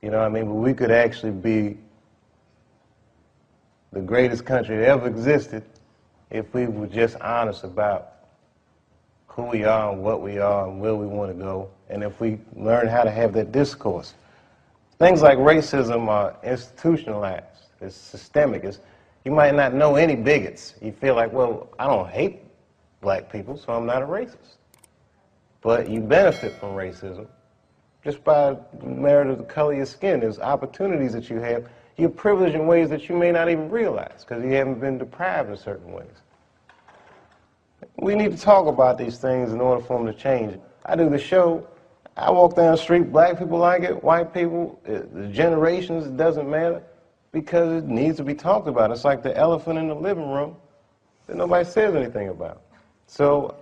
You know what I mean? But we could actually be the greatest country that ever existed if we were just honest about who we are and what we are and where we want to go, and if we learn how to have that discourse. Things like racism are institutionalized. It's systemic. You might not know any bigots. You feel like, well, I don't hate black people, so I'm not a racist. But you benefit from racism just by the merit of the color of your skin. There's opportunities that you have. You're privileged in ways that you may not even realize because you haven't been deprived in certain ways. We need to talk about these things in order for them to change. I do the show. I walk down the street, black people like it, white people, the generations, it doesn't matter, because it needs to be talked about. It's like the elephant in the living room that nobody says anything about. So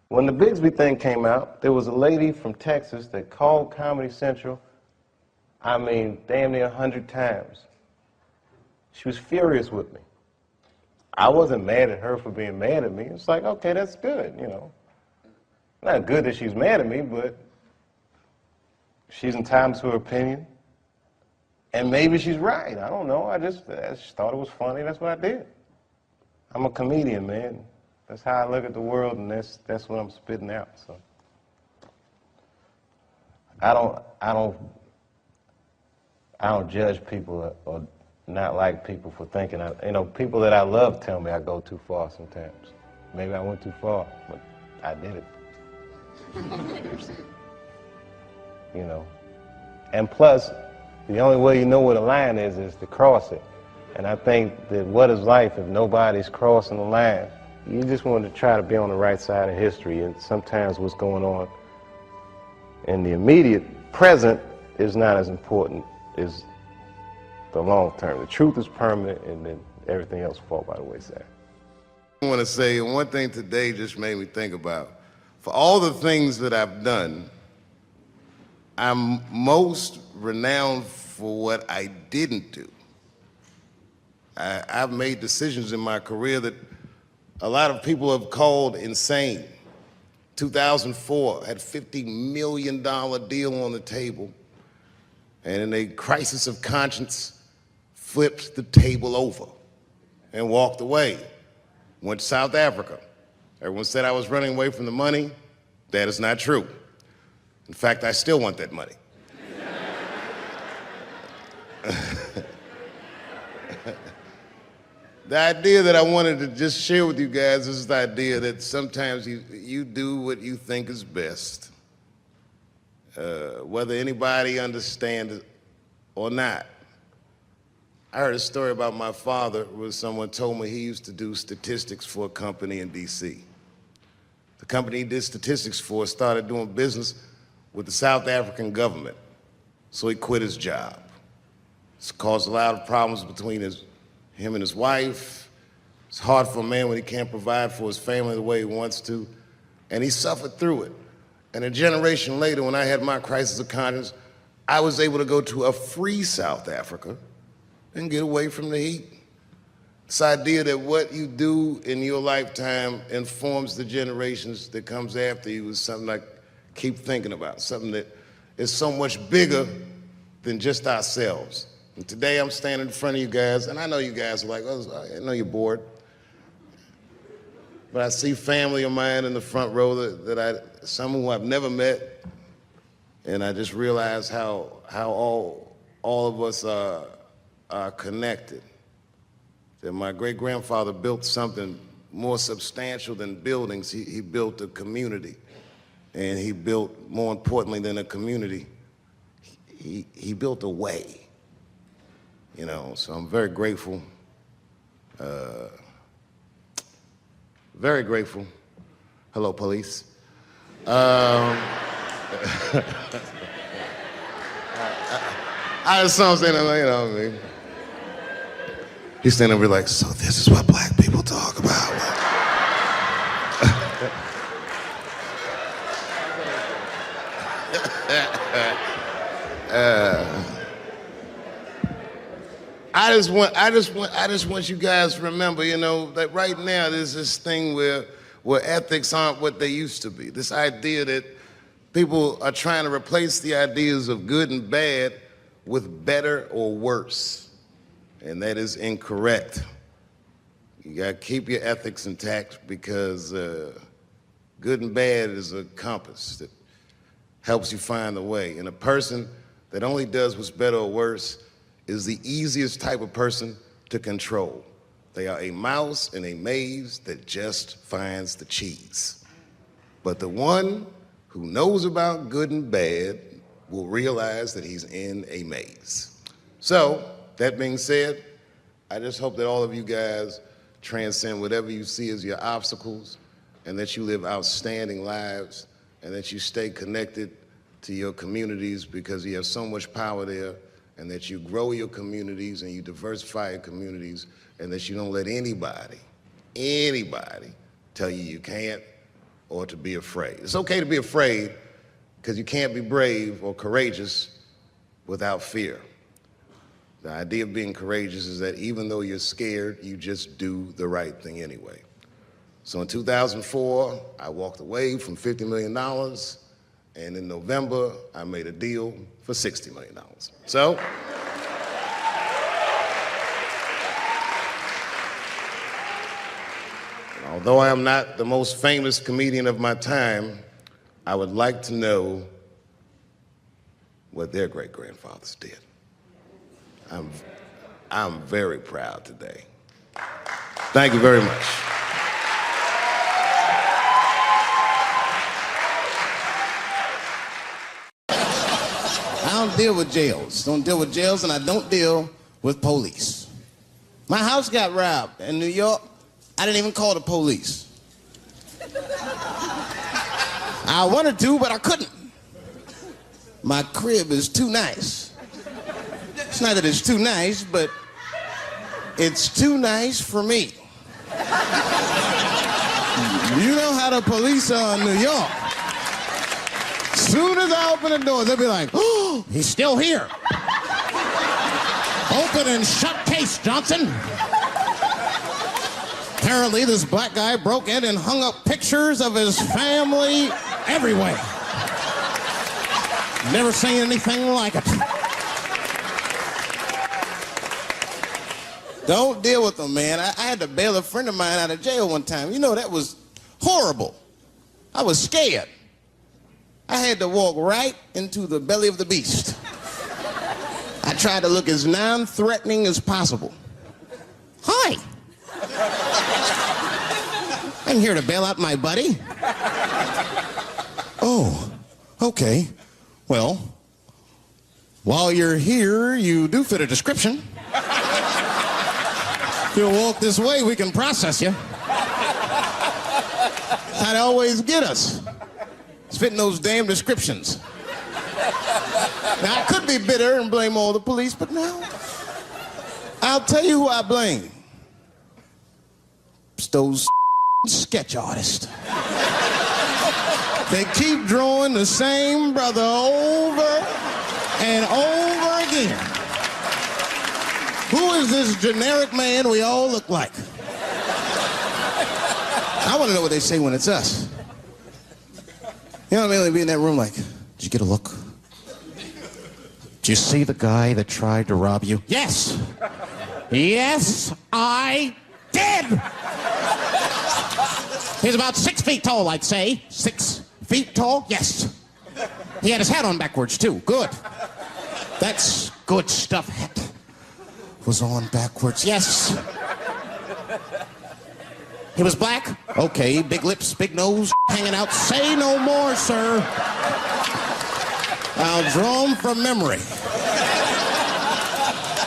when the Bigsby thing came out, there was a lady from Texas that called Comedy Central, I mean, damn near 100 times. She was furious with me. I wasn't mad at her for being mad at me. It's like, okay, that's good, you know. Not good that she's mad at me, but she's entitled to her opinion. And maybe she's right. I don't know. I just thought it was funny. That's what I did. I'm a comedian, man. That's how I look at the world, and that's what I'm spitting out. So I don't judge people or not like people for thinking. People that I love tell me I go too far sometimes. Maybe I went too far, but I did it. You know. And plus, the only way you know where the line is to cross it. And I think that what is life if nobody's crossing the line? You just want to try to be on the right side of history, and sometimes what's going on in the immediate present is not as important as the long term. The truth is permanent, and then everything else will fall by the wayside. I want to say one thing today just made me think about. For all the things that I've done, I'm most renowned for what I didn't do. I've made decisions in my career that a lot of people have called insane. 2004, had $50 million deal on the table, and in a crisis of conscience, flipped the table over and walked away. Went to South Africa. Everyone said I was running away from the money. That is not true. In fact, I still want that money. The idea that I wanted to just share with you guys is the idea that sometimes you do what you think is best, whether anybody understands it or not. I heard a story about my father where someone told me he used to do statistics for a company in D.C. The company he did statistics for started doing business with the South African government, so he quit his job. It's caused a lot of problems between him and his wife. It's hard for a man when he can't provide for his family the way he wants to, and he suffered through it. And a generation later, when I had my crisis of conscience, I was able to go to a free South Africa and get away from the heat. This idea that what you do in your lifetime informs the generations that comes after you is something I keep thinking about, something that is so much bigger than just ourselves. And today I'm standing in front of you guys, and I know you guys are like, oh, I know you're bored. But I see family of mine in the front row some who I've never met, and I just realize how all of us are connected. That my great-grandfather built something more substantial than buildings. He built a community, and he built, more importantly than a community, he built a way. You know, so I'm very grateful. Very grateful. Hello, police. I just saw him saying, you know what I mean? He's standing over like, so this is what black people talk about. I just want you guys to remember, you know, that right now there's this thing where ethics aren't what they used to be. This idea that people are trying to replace the ideas of good and bad with better or worse. And that is incorrect. You gotta keep your ethics intact because good and bad is a compass that helps you find the way. And a person that only does what's better or worse is the easiest type of person to control. They are a mouse in a maze that just finds the cheese. But the one who knows about good and bad will realize that he's in a maze. So, that being said, I just hope that all of you guys transcend whatever you see as your obstacles and that you live outstanding lives and that you stay connected to your communities because you have so much power there, and that you grow your communities and you diversify your communities, and that you don't let anybody tell you you can't or to be afraid. It's okay to be afraid because you can't be brave or courageous without fear. The idea of being courageous is that even though you're scared, you just do the right thing anyway. So in 2004, I walked away from $50 million, and in November, I made a deal for $60 million. So, although I am not the most famous comedian of my time, I would like to know what their great-grandfathers did. I'm very proud today. Thank you very much. I don't deal with jails. Don't deal with jails, and I don't deal with police. My house got robbed in New York. I didn't even call the police. I wanted to, but I couldn't. My crib is too nice. It's not that it's too nice, but it's too nice for me. You know how the police are in New York. Soon as I open the door, they'll be like, oh, he's still here. Open and shut case, Johnson. Apparently, this black guy broke in and hung up pictures of his family everywhere. Never seen anything like it. Don't deal with them, man. I had to bail a friend of mine out of jail one time. You know, that was horrible. I was scared. I had to walk right into the belly of the beast. I tried to look as non-threatening as possible. Hi. I'm here to bail out my buddy. Oh, okay. Well, while you're here, you do fit a description. If you'll walk this way, we can process you. That'd always get us. It's fitting those damn descriptions. Now, I could be bitter and blame all the police, but no. I'll tell you who I blame. It's those sketch artists. They keep drawing the same brother over and over again. Who is this generic man we all look like? I want to know what they say when it's us. You know what I mean? They'd be in that room like, did you get a look? Did you see the guy that tried to rob you? Yes. Yes, I did. He's about 6 feet tall, I'd say. 6 feet tall? Yes. He had his hat on backwards, too. Good. That's good stuff. Hat was on backwards. Yes. He was black? Okay, big lips, big nose, hanging out. Say no more, sir. I'll draw him from memory.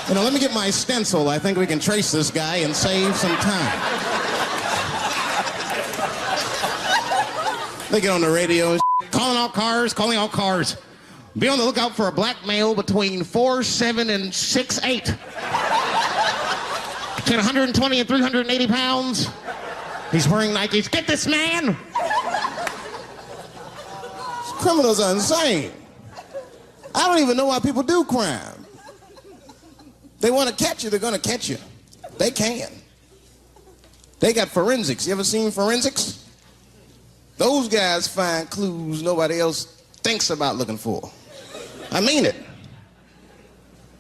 You know, let me get my stencil. I think we can trace this guy and save some time. They get on the radio and calling out cars, calling out cars. Be on the lookout for a black male between 4'7" and 6'8". Between 120 and 380 pounds. He's wearing Nikes. Get this man! Criminals are insane. I don't even know why people do crime. They want to catch you, they're going to catch you. They can. They got forensics. You ever seen forensics? Those guys find clues nobody else thinks about looking for. I mean it.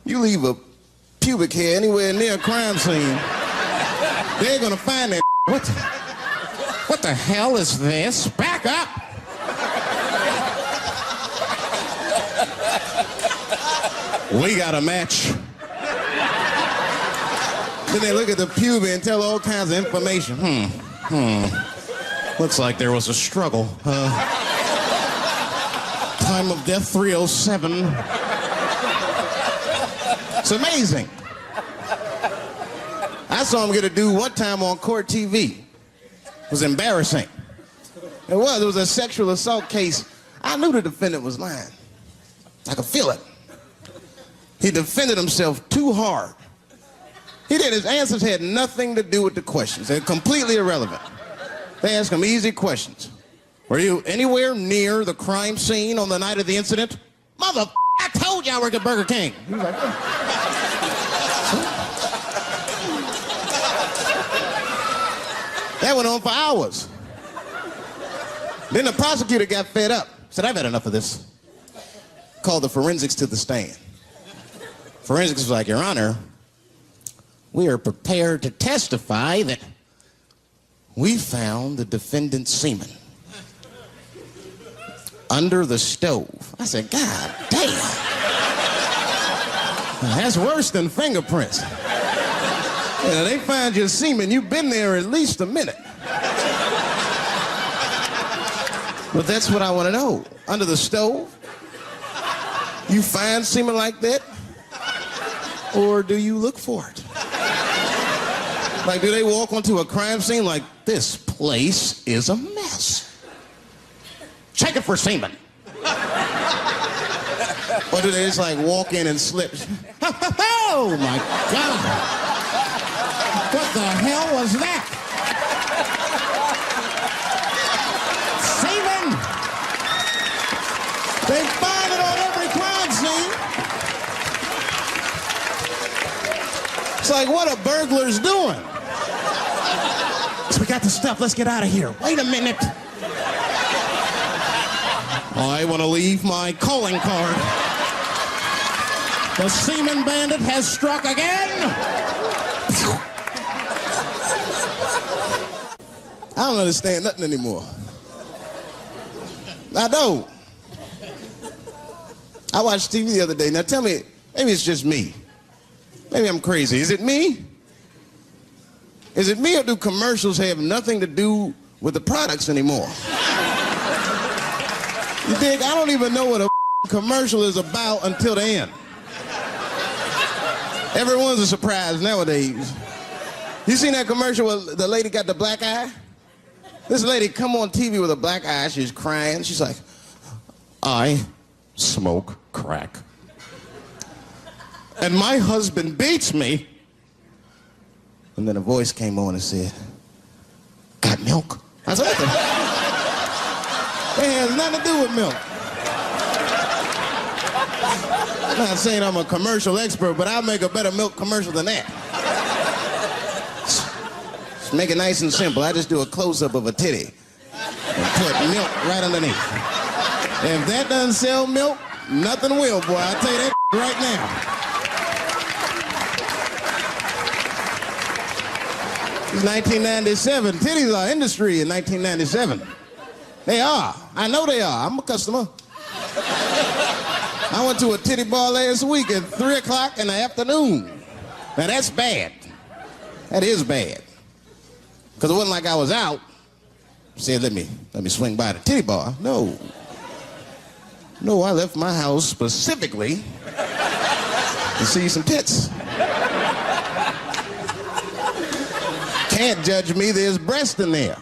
You leave a pubic hair anywhere near a crime scene, they're going to find that. What the hell is this? Back up! We got a match. Then they look at the pubic and tell all kinds of information. Looks like there was a struggle. Time of death 307. It's amazing. I saw him get a dude one time on court TV. It was embarrassing. It was a sexual assault case. I knew the defendant was lying. I could feel it. He defended himself too hard. He did. His answers had nothing to do with the questions. They're completely irrelevant. They asked him easy questions. Were you anywhere near the crime scene on the night of the incident? Mother, I told you I worked at Burger King. He was like, that went on for hours. Then the prosecutor got fed up. Said, I've had enough of this. Called the forensics to the stand. Forensics was like, Your Honor, we are prepared to testify that we found the defendant's semen under the stove. I said, God damn. That's worse than fingerprints. You know, they find your semen, you've been there at least a minute. But that's what I want to know. Under the stove? You find semen like that? Or do you look for it? Like, do they walk onto a crime scene like, this place is a mess? Check it for semen. Or do they just like walk in and slip? Oh my God. What the hell was that? Semen! They find it on every crime scene. It's like, what are burglars doing? Yes, we got the stuff. Let's get out of here. Wait a minute. I want to leave my calling card. The semen bandit has struck again. I don't understand nothing anymore. I don't. I watched TV the other day. Now tell me, maybe it's just me. Maybe I'm crazy. Is it me? Is it me, or do commercials have nothing to do with the products anymore? You dig? I don't even know what a commercial is about until the end. Everyone's a surprise nowadays. You seen that commercial where the lady got the black eye? This lady come on TV with a black eye. She's crying. She's like, I smoke crack. And my husband beats me. And then a voice came on and said, got milk? I said, what? It has nothing to do with milk. I'm not saying I'm a commercial expert, but I'll make a better milk commercial than that. Just make it nice and simple. I just do a close-up of a titty and put milk right underneath. If that doesn't sell milk, nothing will, boy. I'll tell you that right now. It's 1997. Titties are industry in 1997. They are. I know they are. I'm a customer. I went to a titty bar last week at 3 o'clock in the afternoon. Now that's bad. That is bad. Because it wasn't like I was out. Said, let me swing by the titty bar. No. No, I left my house specifically to see some tits. Can't judge me, there's breast in there.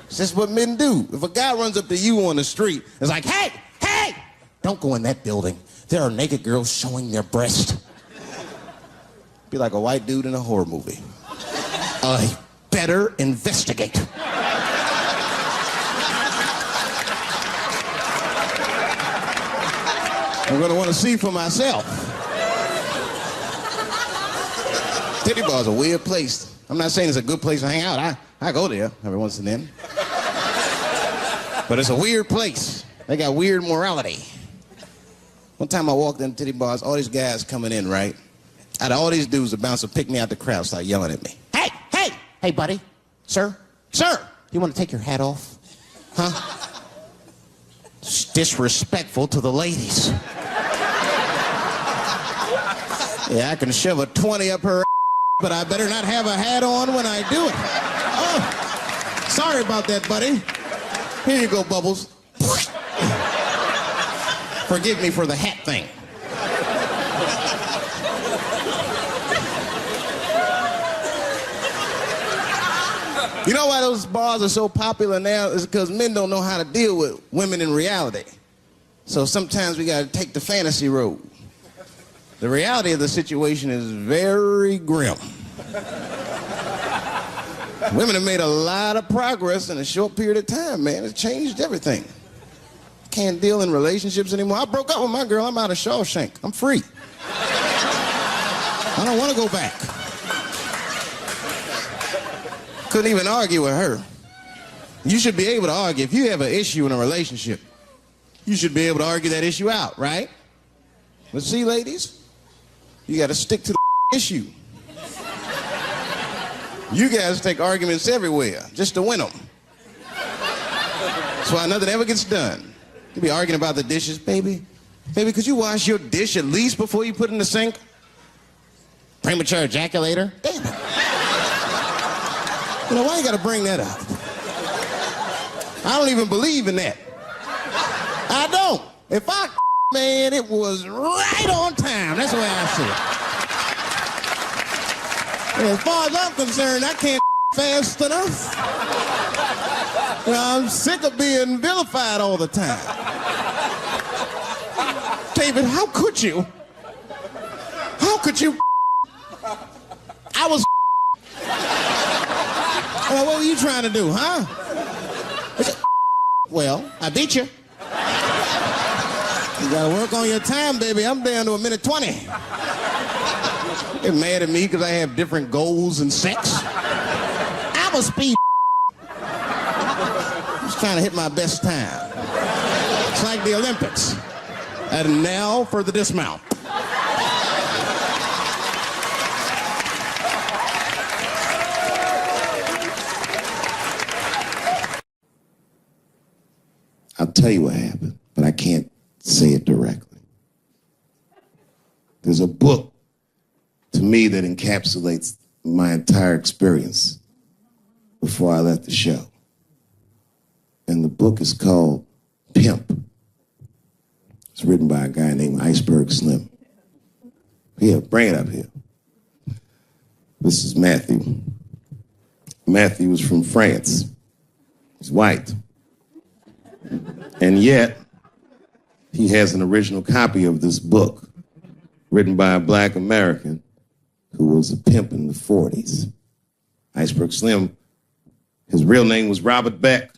It's just what men do. If a guy runs up to you on the street, it's like, hey, hey, don't go in that building. There are naked girls showing their breast. Be like a white dude in a horror movie. I better investigate. I'm gonna want to see for myself. Titty bar's a weird place. I'm not saying it's a good place to hang out. I go there every once and then. But it's a weird place. They got weird morality. One time I walked in titty bars, all these guys coming in, right? Out of all these dudes, the bouncer picked me out the crowd, started yelling at me. Hey, hey, hey, buddy, sir, you want to take your hat off? Huh? It's disrespectful to the ladies. Yeah, I can shove a 20 up her, but I better not have a hat on when I do it. Oh, sorry about that, buddy. Here you go, Bubbles. Forgive me for the hat thing. You know why those bars are so popular now? Is because men don't know how to deal with women in reality. So sometimes we got to take the fantasy road. The reality of the situation is very grim. Women have made a lot of progress in a short period of time, man. It's changed everything. Can't deal in relationships anymore. I broke up with my girl. I'm out of Shawshank. I'm free. I don't want to go back. Couldn't even argue with her. You should be able to argue. If you have an issue in a relationship, you should be able to argue that issue out, right? But see, ladies, you got to stick to the issue. You guys take arguments everywhere just to win them. That's why nothing ever gets done. You be arguing about the dishes, baby. Baby, could you wash your dish at least before you put it in the sink? Premature ejaculator? Damn it. You know, why you gotta bring that up? I don't even believe in that. I don't. If I man, it was right on time. That's the way I see it. And as far as I'm concerned, I can't fast enough. You know, I'm sick of being vilified all the time. David, how could you? How could you? I was. Well, what were you trying to do, huh? Well, I beat you. You gotta work on your time, baby. I'm down to a minute 20. Get mad at me because I have different goals in sex. I I'm a speed. Just trying to hit my best time. It's like the Olympics. And now for the dismount. I'll tell you what happened, but I can't say it directly. There's a book to me that encapsulates my entire experience before I left the show. And the book is called Pimp. It's written by a guy named Iceberg Slim. Here, bring it up here. This is Matthew. Matthew is from France. He's white. And yet, he has an original copy of this book written by a black American who was a pimp in the 40s. Iceberg Slim, his real name was Robert Beck.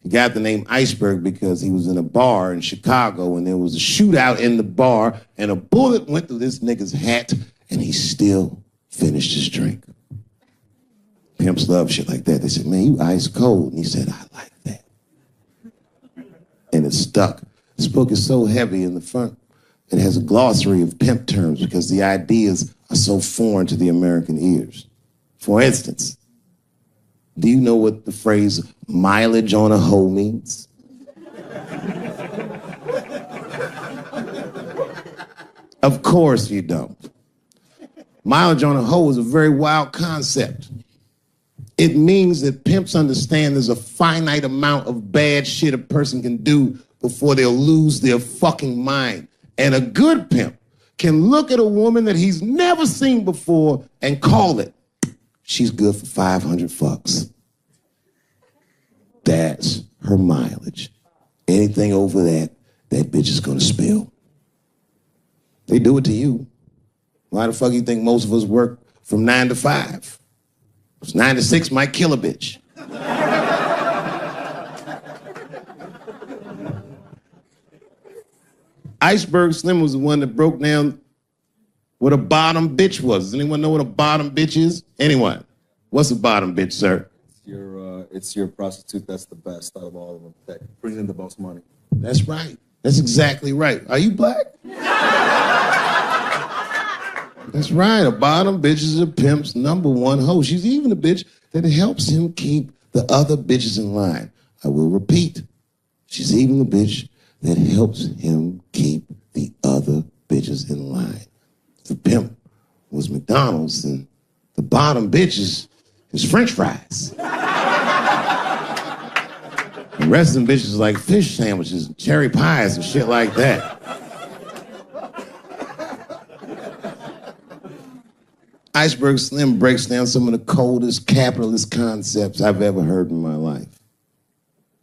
He got the name Iceberg because he was in a bar in Chicago and there was a shootout in the bar and a bullet went through this nigga's hat and he still finished his drink. Pimps love shit like that. They said, man, you ice cold. And he said, I like that. And it stuck. This book is so heavy in the front. It has a glossary of pimp terms because the ideas are so foreign to the American ears. For instance, do you know what the phrase mileage on a hoe means? Of course you don't. Mileage on a hoe is a very wild concept. It means that pimps understand there's a finite amount of bad shit a person can do before they'll lose their fucking mind. And a good pimp can look at a woman that he's never seen before and call it, she's good for 500 fucks. That's her mileage. Anything over that, that bitch is gonna spill. They do it to you. Why the fuck you think most of us work from 9 to 5? 9 to 6 might kill a bitch. Iceberg Slim was the one that broke down what a bottom bitch was. Does anyone know what a bottom bitch is? Anyone? What's a bottom bitch, sir? It's your prostitute that's the best out of all of them, that brings in the most money. That's right. That's exactly right. Are you black? That's right. A bottom bitch is a pimp's number one hoe. She's even a bitch that helps him keep the other bitches in line. I will repeat. She's even the bitch that helps him keep the other bitches in line. If the pimp was McDonald's, then the bottom bitch is French fries. The rest of them bitches like fish sandwiches, and cherry pies, and shit like that. Iceberg Slim breaks down some of the coldest capitalist concepts I've ever heard in my life.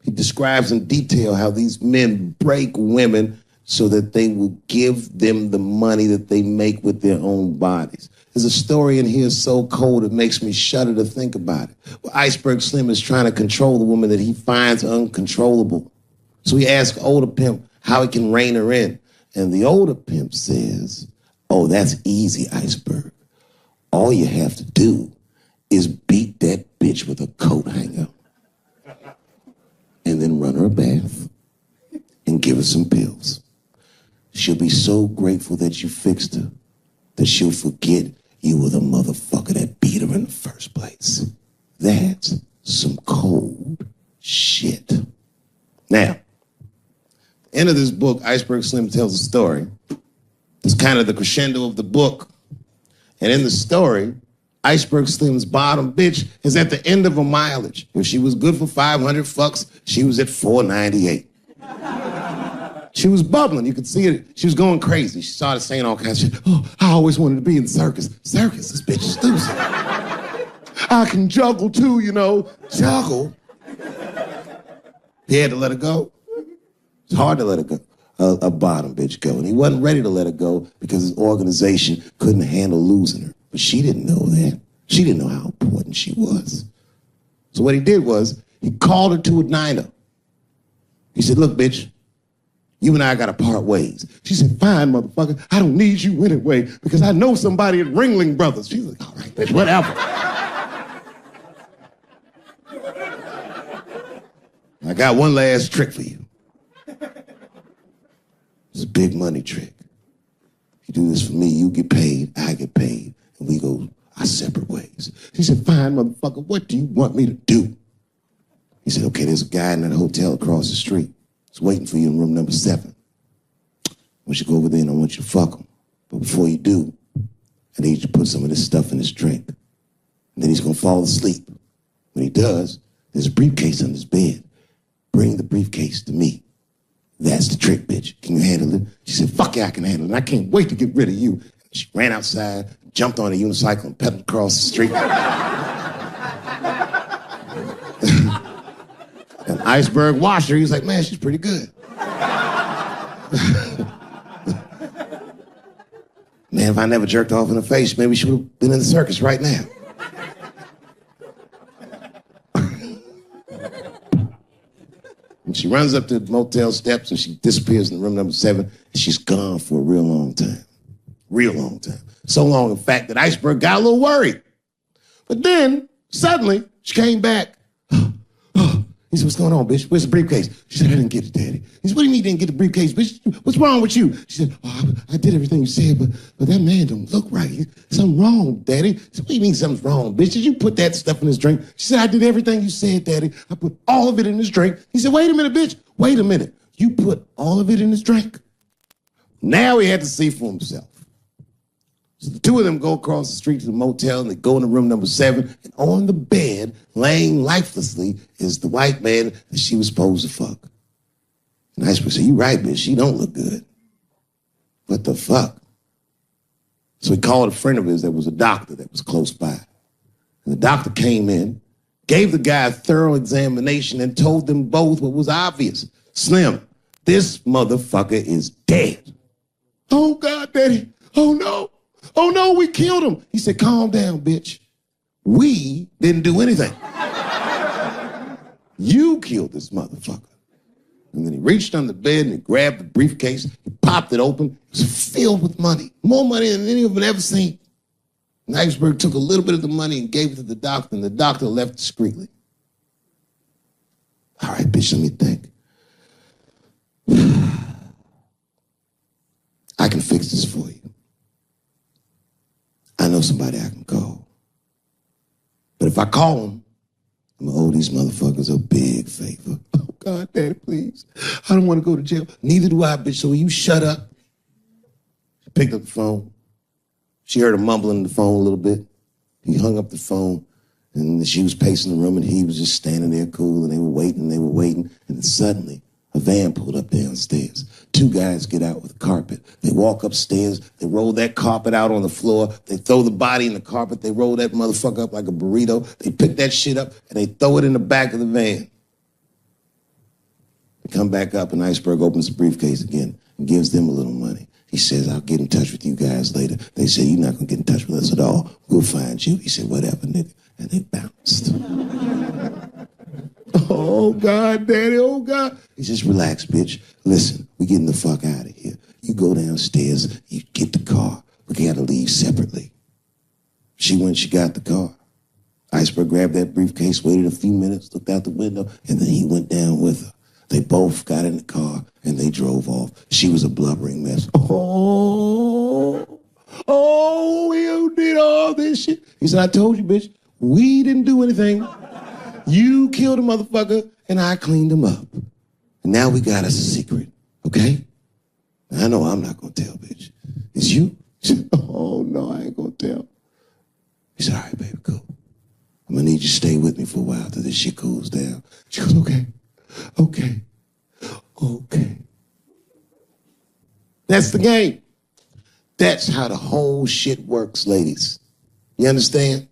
He describes in detail how these men break women so that they will give them the money that they make with their own bodies. There's a story in here so cold it makes me shudder to think about it. Well, Iceberg Slim is trying to control the woman that he finds uncontrollable. So he asks older pimp how he can rein her in. And the older pimp says, oh, that's easy, Iceberg. All you have to do is beat that bitch with a coat hanger and then run her a bath and give her some pills. She'll be so grateful that you fixed her that she'll forget you were the motherfucker that beat her in the first place. That's some cold shit. Now, the end of this book, Iceberg Slim tells a story. It's kind of the crescendo of the book. And in the story, Iceberg Slim's bottom bitch is at the end of her mileage. If she was good for 500 fucks, she was at 498. She was bubbling. You could see it. She was going crazy. She started saying all kinds of shit. Oh, I always wanted to be in the circus. Circus, this bitch is loose. I can juggle too, you know. Juggle. He had to let her go. It's hard to let her go. A bottom bitch go. And he wasn't ready to let her go because his organization couldn't handle losing her. But she didn't know that. She didn't know how important she was. So what he did was he called her to a diner. He said, look, bitch, you and I gotta part ways. She said, fine, motherfucker. I don't need you anyway because I know somebody at Ringling Brothers. She's like, all right, bitch, whatever. I got one last trick for you. It's a big money trick. You do this for me, you get paid, I get paid, and we go our separate ways. He said, fine, motherfucker, what do you want me to do? He said, okay, there's a guy in that hotel across the street. He's waiting for you in room number 7. I want you to go over there and I want you to fuck him. But before you do, I need you to put some of this stuff in his drink. And then he's gonna fall asleep. When he does, there's a briefcase on his bed. Bring the briefcase to me. That's the trick, bitch. Can you handle it? She said, fuck yeah, I can handle it. And I can't wait to get rid of you. She ran outside, jumped on a unicycle and pedaled across the street. An iceberg washer, he was like, man, she's pretty good. Man, if I never jerked off in the face, maybe she would have been in the circus right now. And she runs up to the motel steps and she disappears in room number 7 and she's gone for a real long time. Real long time. So long, in fact, that Iceberg got a little worried. But then, suddenly, she came back. He said, what's going on, bitch? Where's the briefcase? She said, I didn't get it, Daddy. He said, what do you mean you didn't get the briefcase, bitch? What's wrong with you? She said, oh, I did everything you said, but that man don't look right. Something wrong, Daddy. He said, what do you mean something's wrong, bitch? Did you put that stuff in his drink? She said, I did everything you said, Daddy. I put all of it in his drink. He said, wait a minute, bitch. Wait a minute. You put all of it in his drink? Now he had to see for himself. So the two of them go across the street to the motel and they go into room number 7. And on the bed, laying lifelessly, is the white man that she was supposed to fuck. And Iceberg said, you right, bitch, she don't look good. What the fuck? So he called a friend of his that was a doctor that was close by. And the doctor came in, gave the guy a thorough examination and told them both what was obvious. Slim, this motherfucker is dead. Oh, God, Daddy. Oh, no. Oh, no, we killed him. He said, calm down, bitch. We didn't do anything. You killed this motherfucker. And then he reached under the bed and he grabbed the briefcase. He popped it open. It was filled with money. More money than any of them had ever seen. And Iceberg took a little bit of the money and gave it to the doctor, and the doctor left discreetly. All right, bitch, let me think. I can fix this for you. I know somebody I can call. But if I call him, I'm gonna owe these motherfuckers a big favor. Oh, God, Daddy, please. I don't want to go to jail. Neither do I, bitch, so will you shut up? She picked up the phone. She heard him mumbling in the phone a little bit. He hung up the phone, and she was pacing the room, and he was just standing there cool, and they were waiting, and then suddenly, a van pulled up downstairs. 2 guys get out with a carpet. They walk upstairs. They roll that carpet out on the floor. They throw the body in the carpet. They roll that motherfucker up like a burrito. They pick that shit up, and they throw it in the back of the van. They come back up, and Iceberg opens the briefcase again and gives them a little money. He says, I'll get in touch with you guys later. They say, you're not going to get in touch with us at all. We'll find you. He said, whatever, nigga. And they bounced. Oh, God, Daddy, oh, God. He says, relax, bitch. Listen, we getting the fuck out of here. You go downstairs, you get the car. We got to leave separately. She went, she got the car. Iceberg grabbed that briefcase, waited a few minutes, looked out the window, and then he went down with her. They both got in the car, and they drove off. She was a blubbering mess. Oh, you did all this shit. He said, I told you, bitch, we didn't do anything. You killed a motherfucker, and I cleaned him up. And now we got us a secret, okay? I know I'm not gonna tell, bitch. It's you? She said, oh, no, I ain't gonna tell. He said, all right, baby, cool. I'm gonna need you to stay with me for a while till this shit cools down. She goes, okay. That's the game. That's how the whole shit works, ladies. You understand?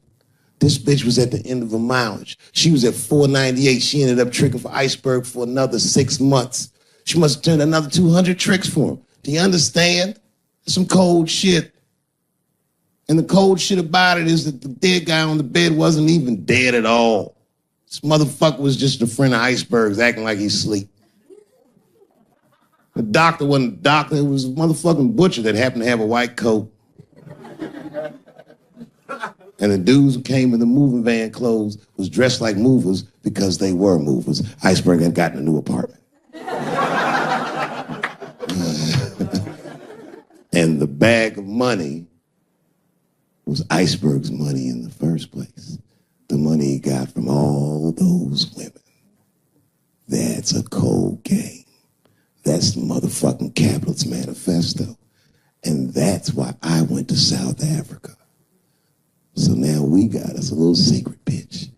This bitch was at the end of her mileage. She was at 498. She ended up tricking for Iceberg for another 6 months. She must have turned another 200 tricks for him. Do you understand? That's some cold shit. And the cold shit about it is that the dead guy on the bed wasn't even dead at all. This motherfucker was just a friend of Iceberg's acting like he's asleep. The doctor wasn't a doctor. It was a motherfucking butcher that happened to have a white coat. And the dudes who came in the moving van clothes was dressed like movers because they were movers. Iceberg had gotten a new apartment. And the bag of money was Iceberg's money in the first place. The money he got from all those women. That's a cold game. That's the motherfucking capitalist manifesto. And that's why I went to South Africa. So now we got us a little secret bitch.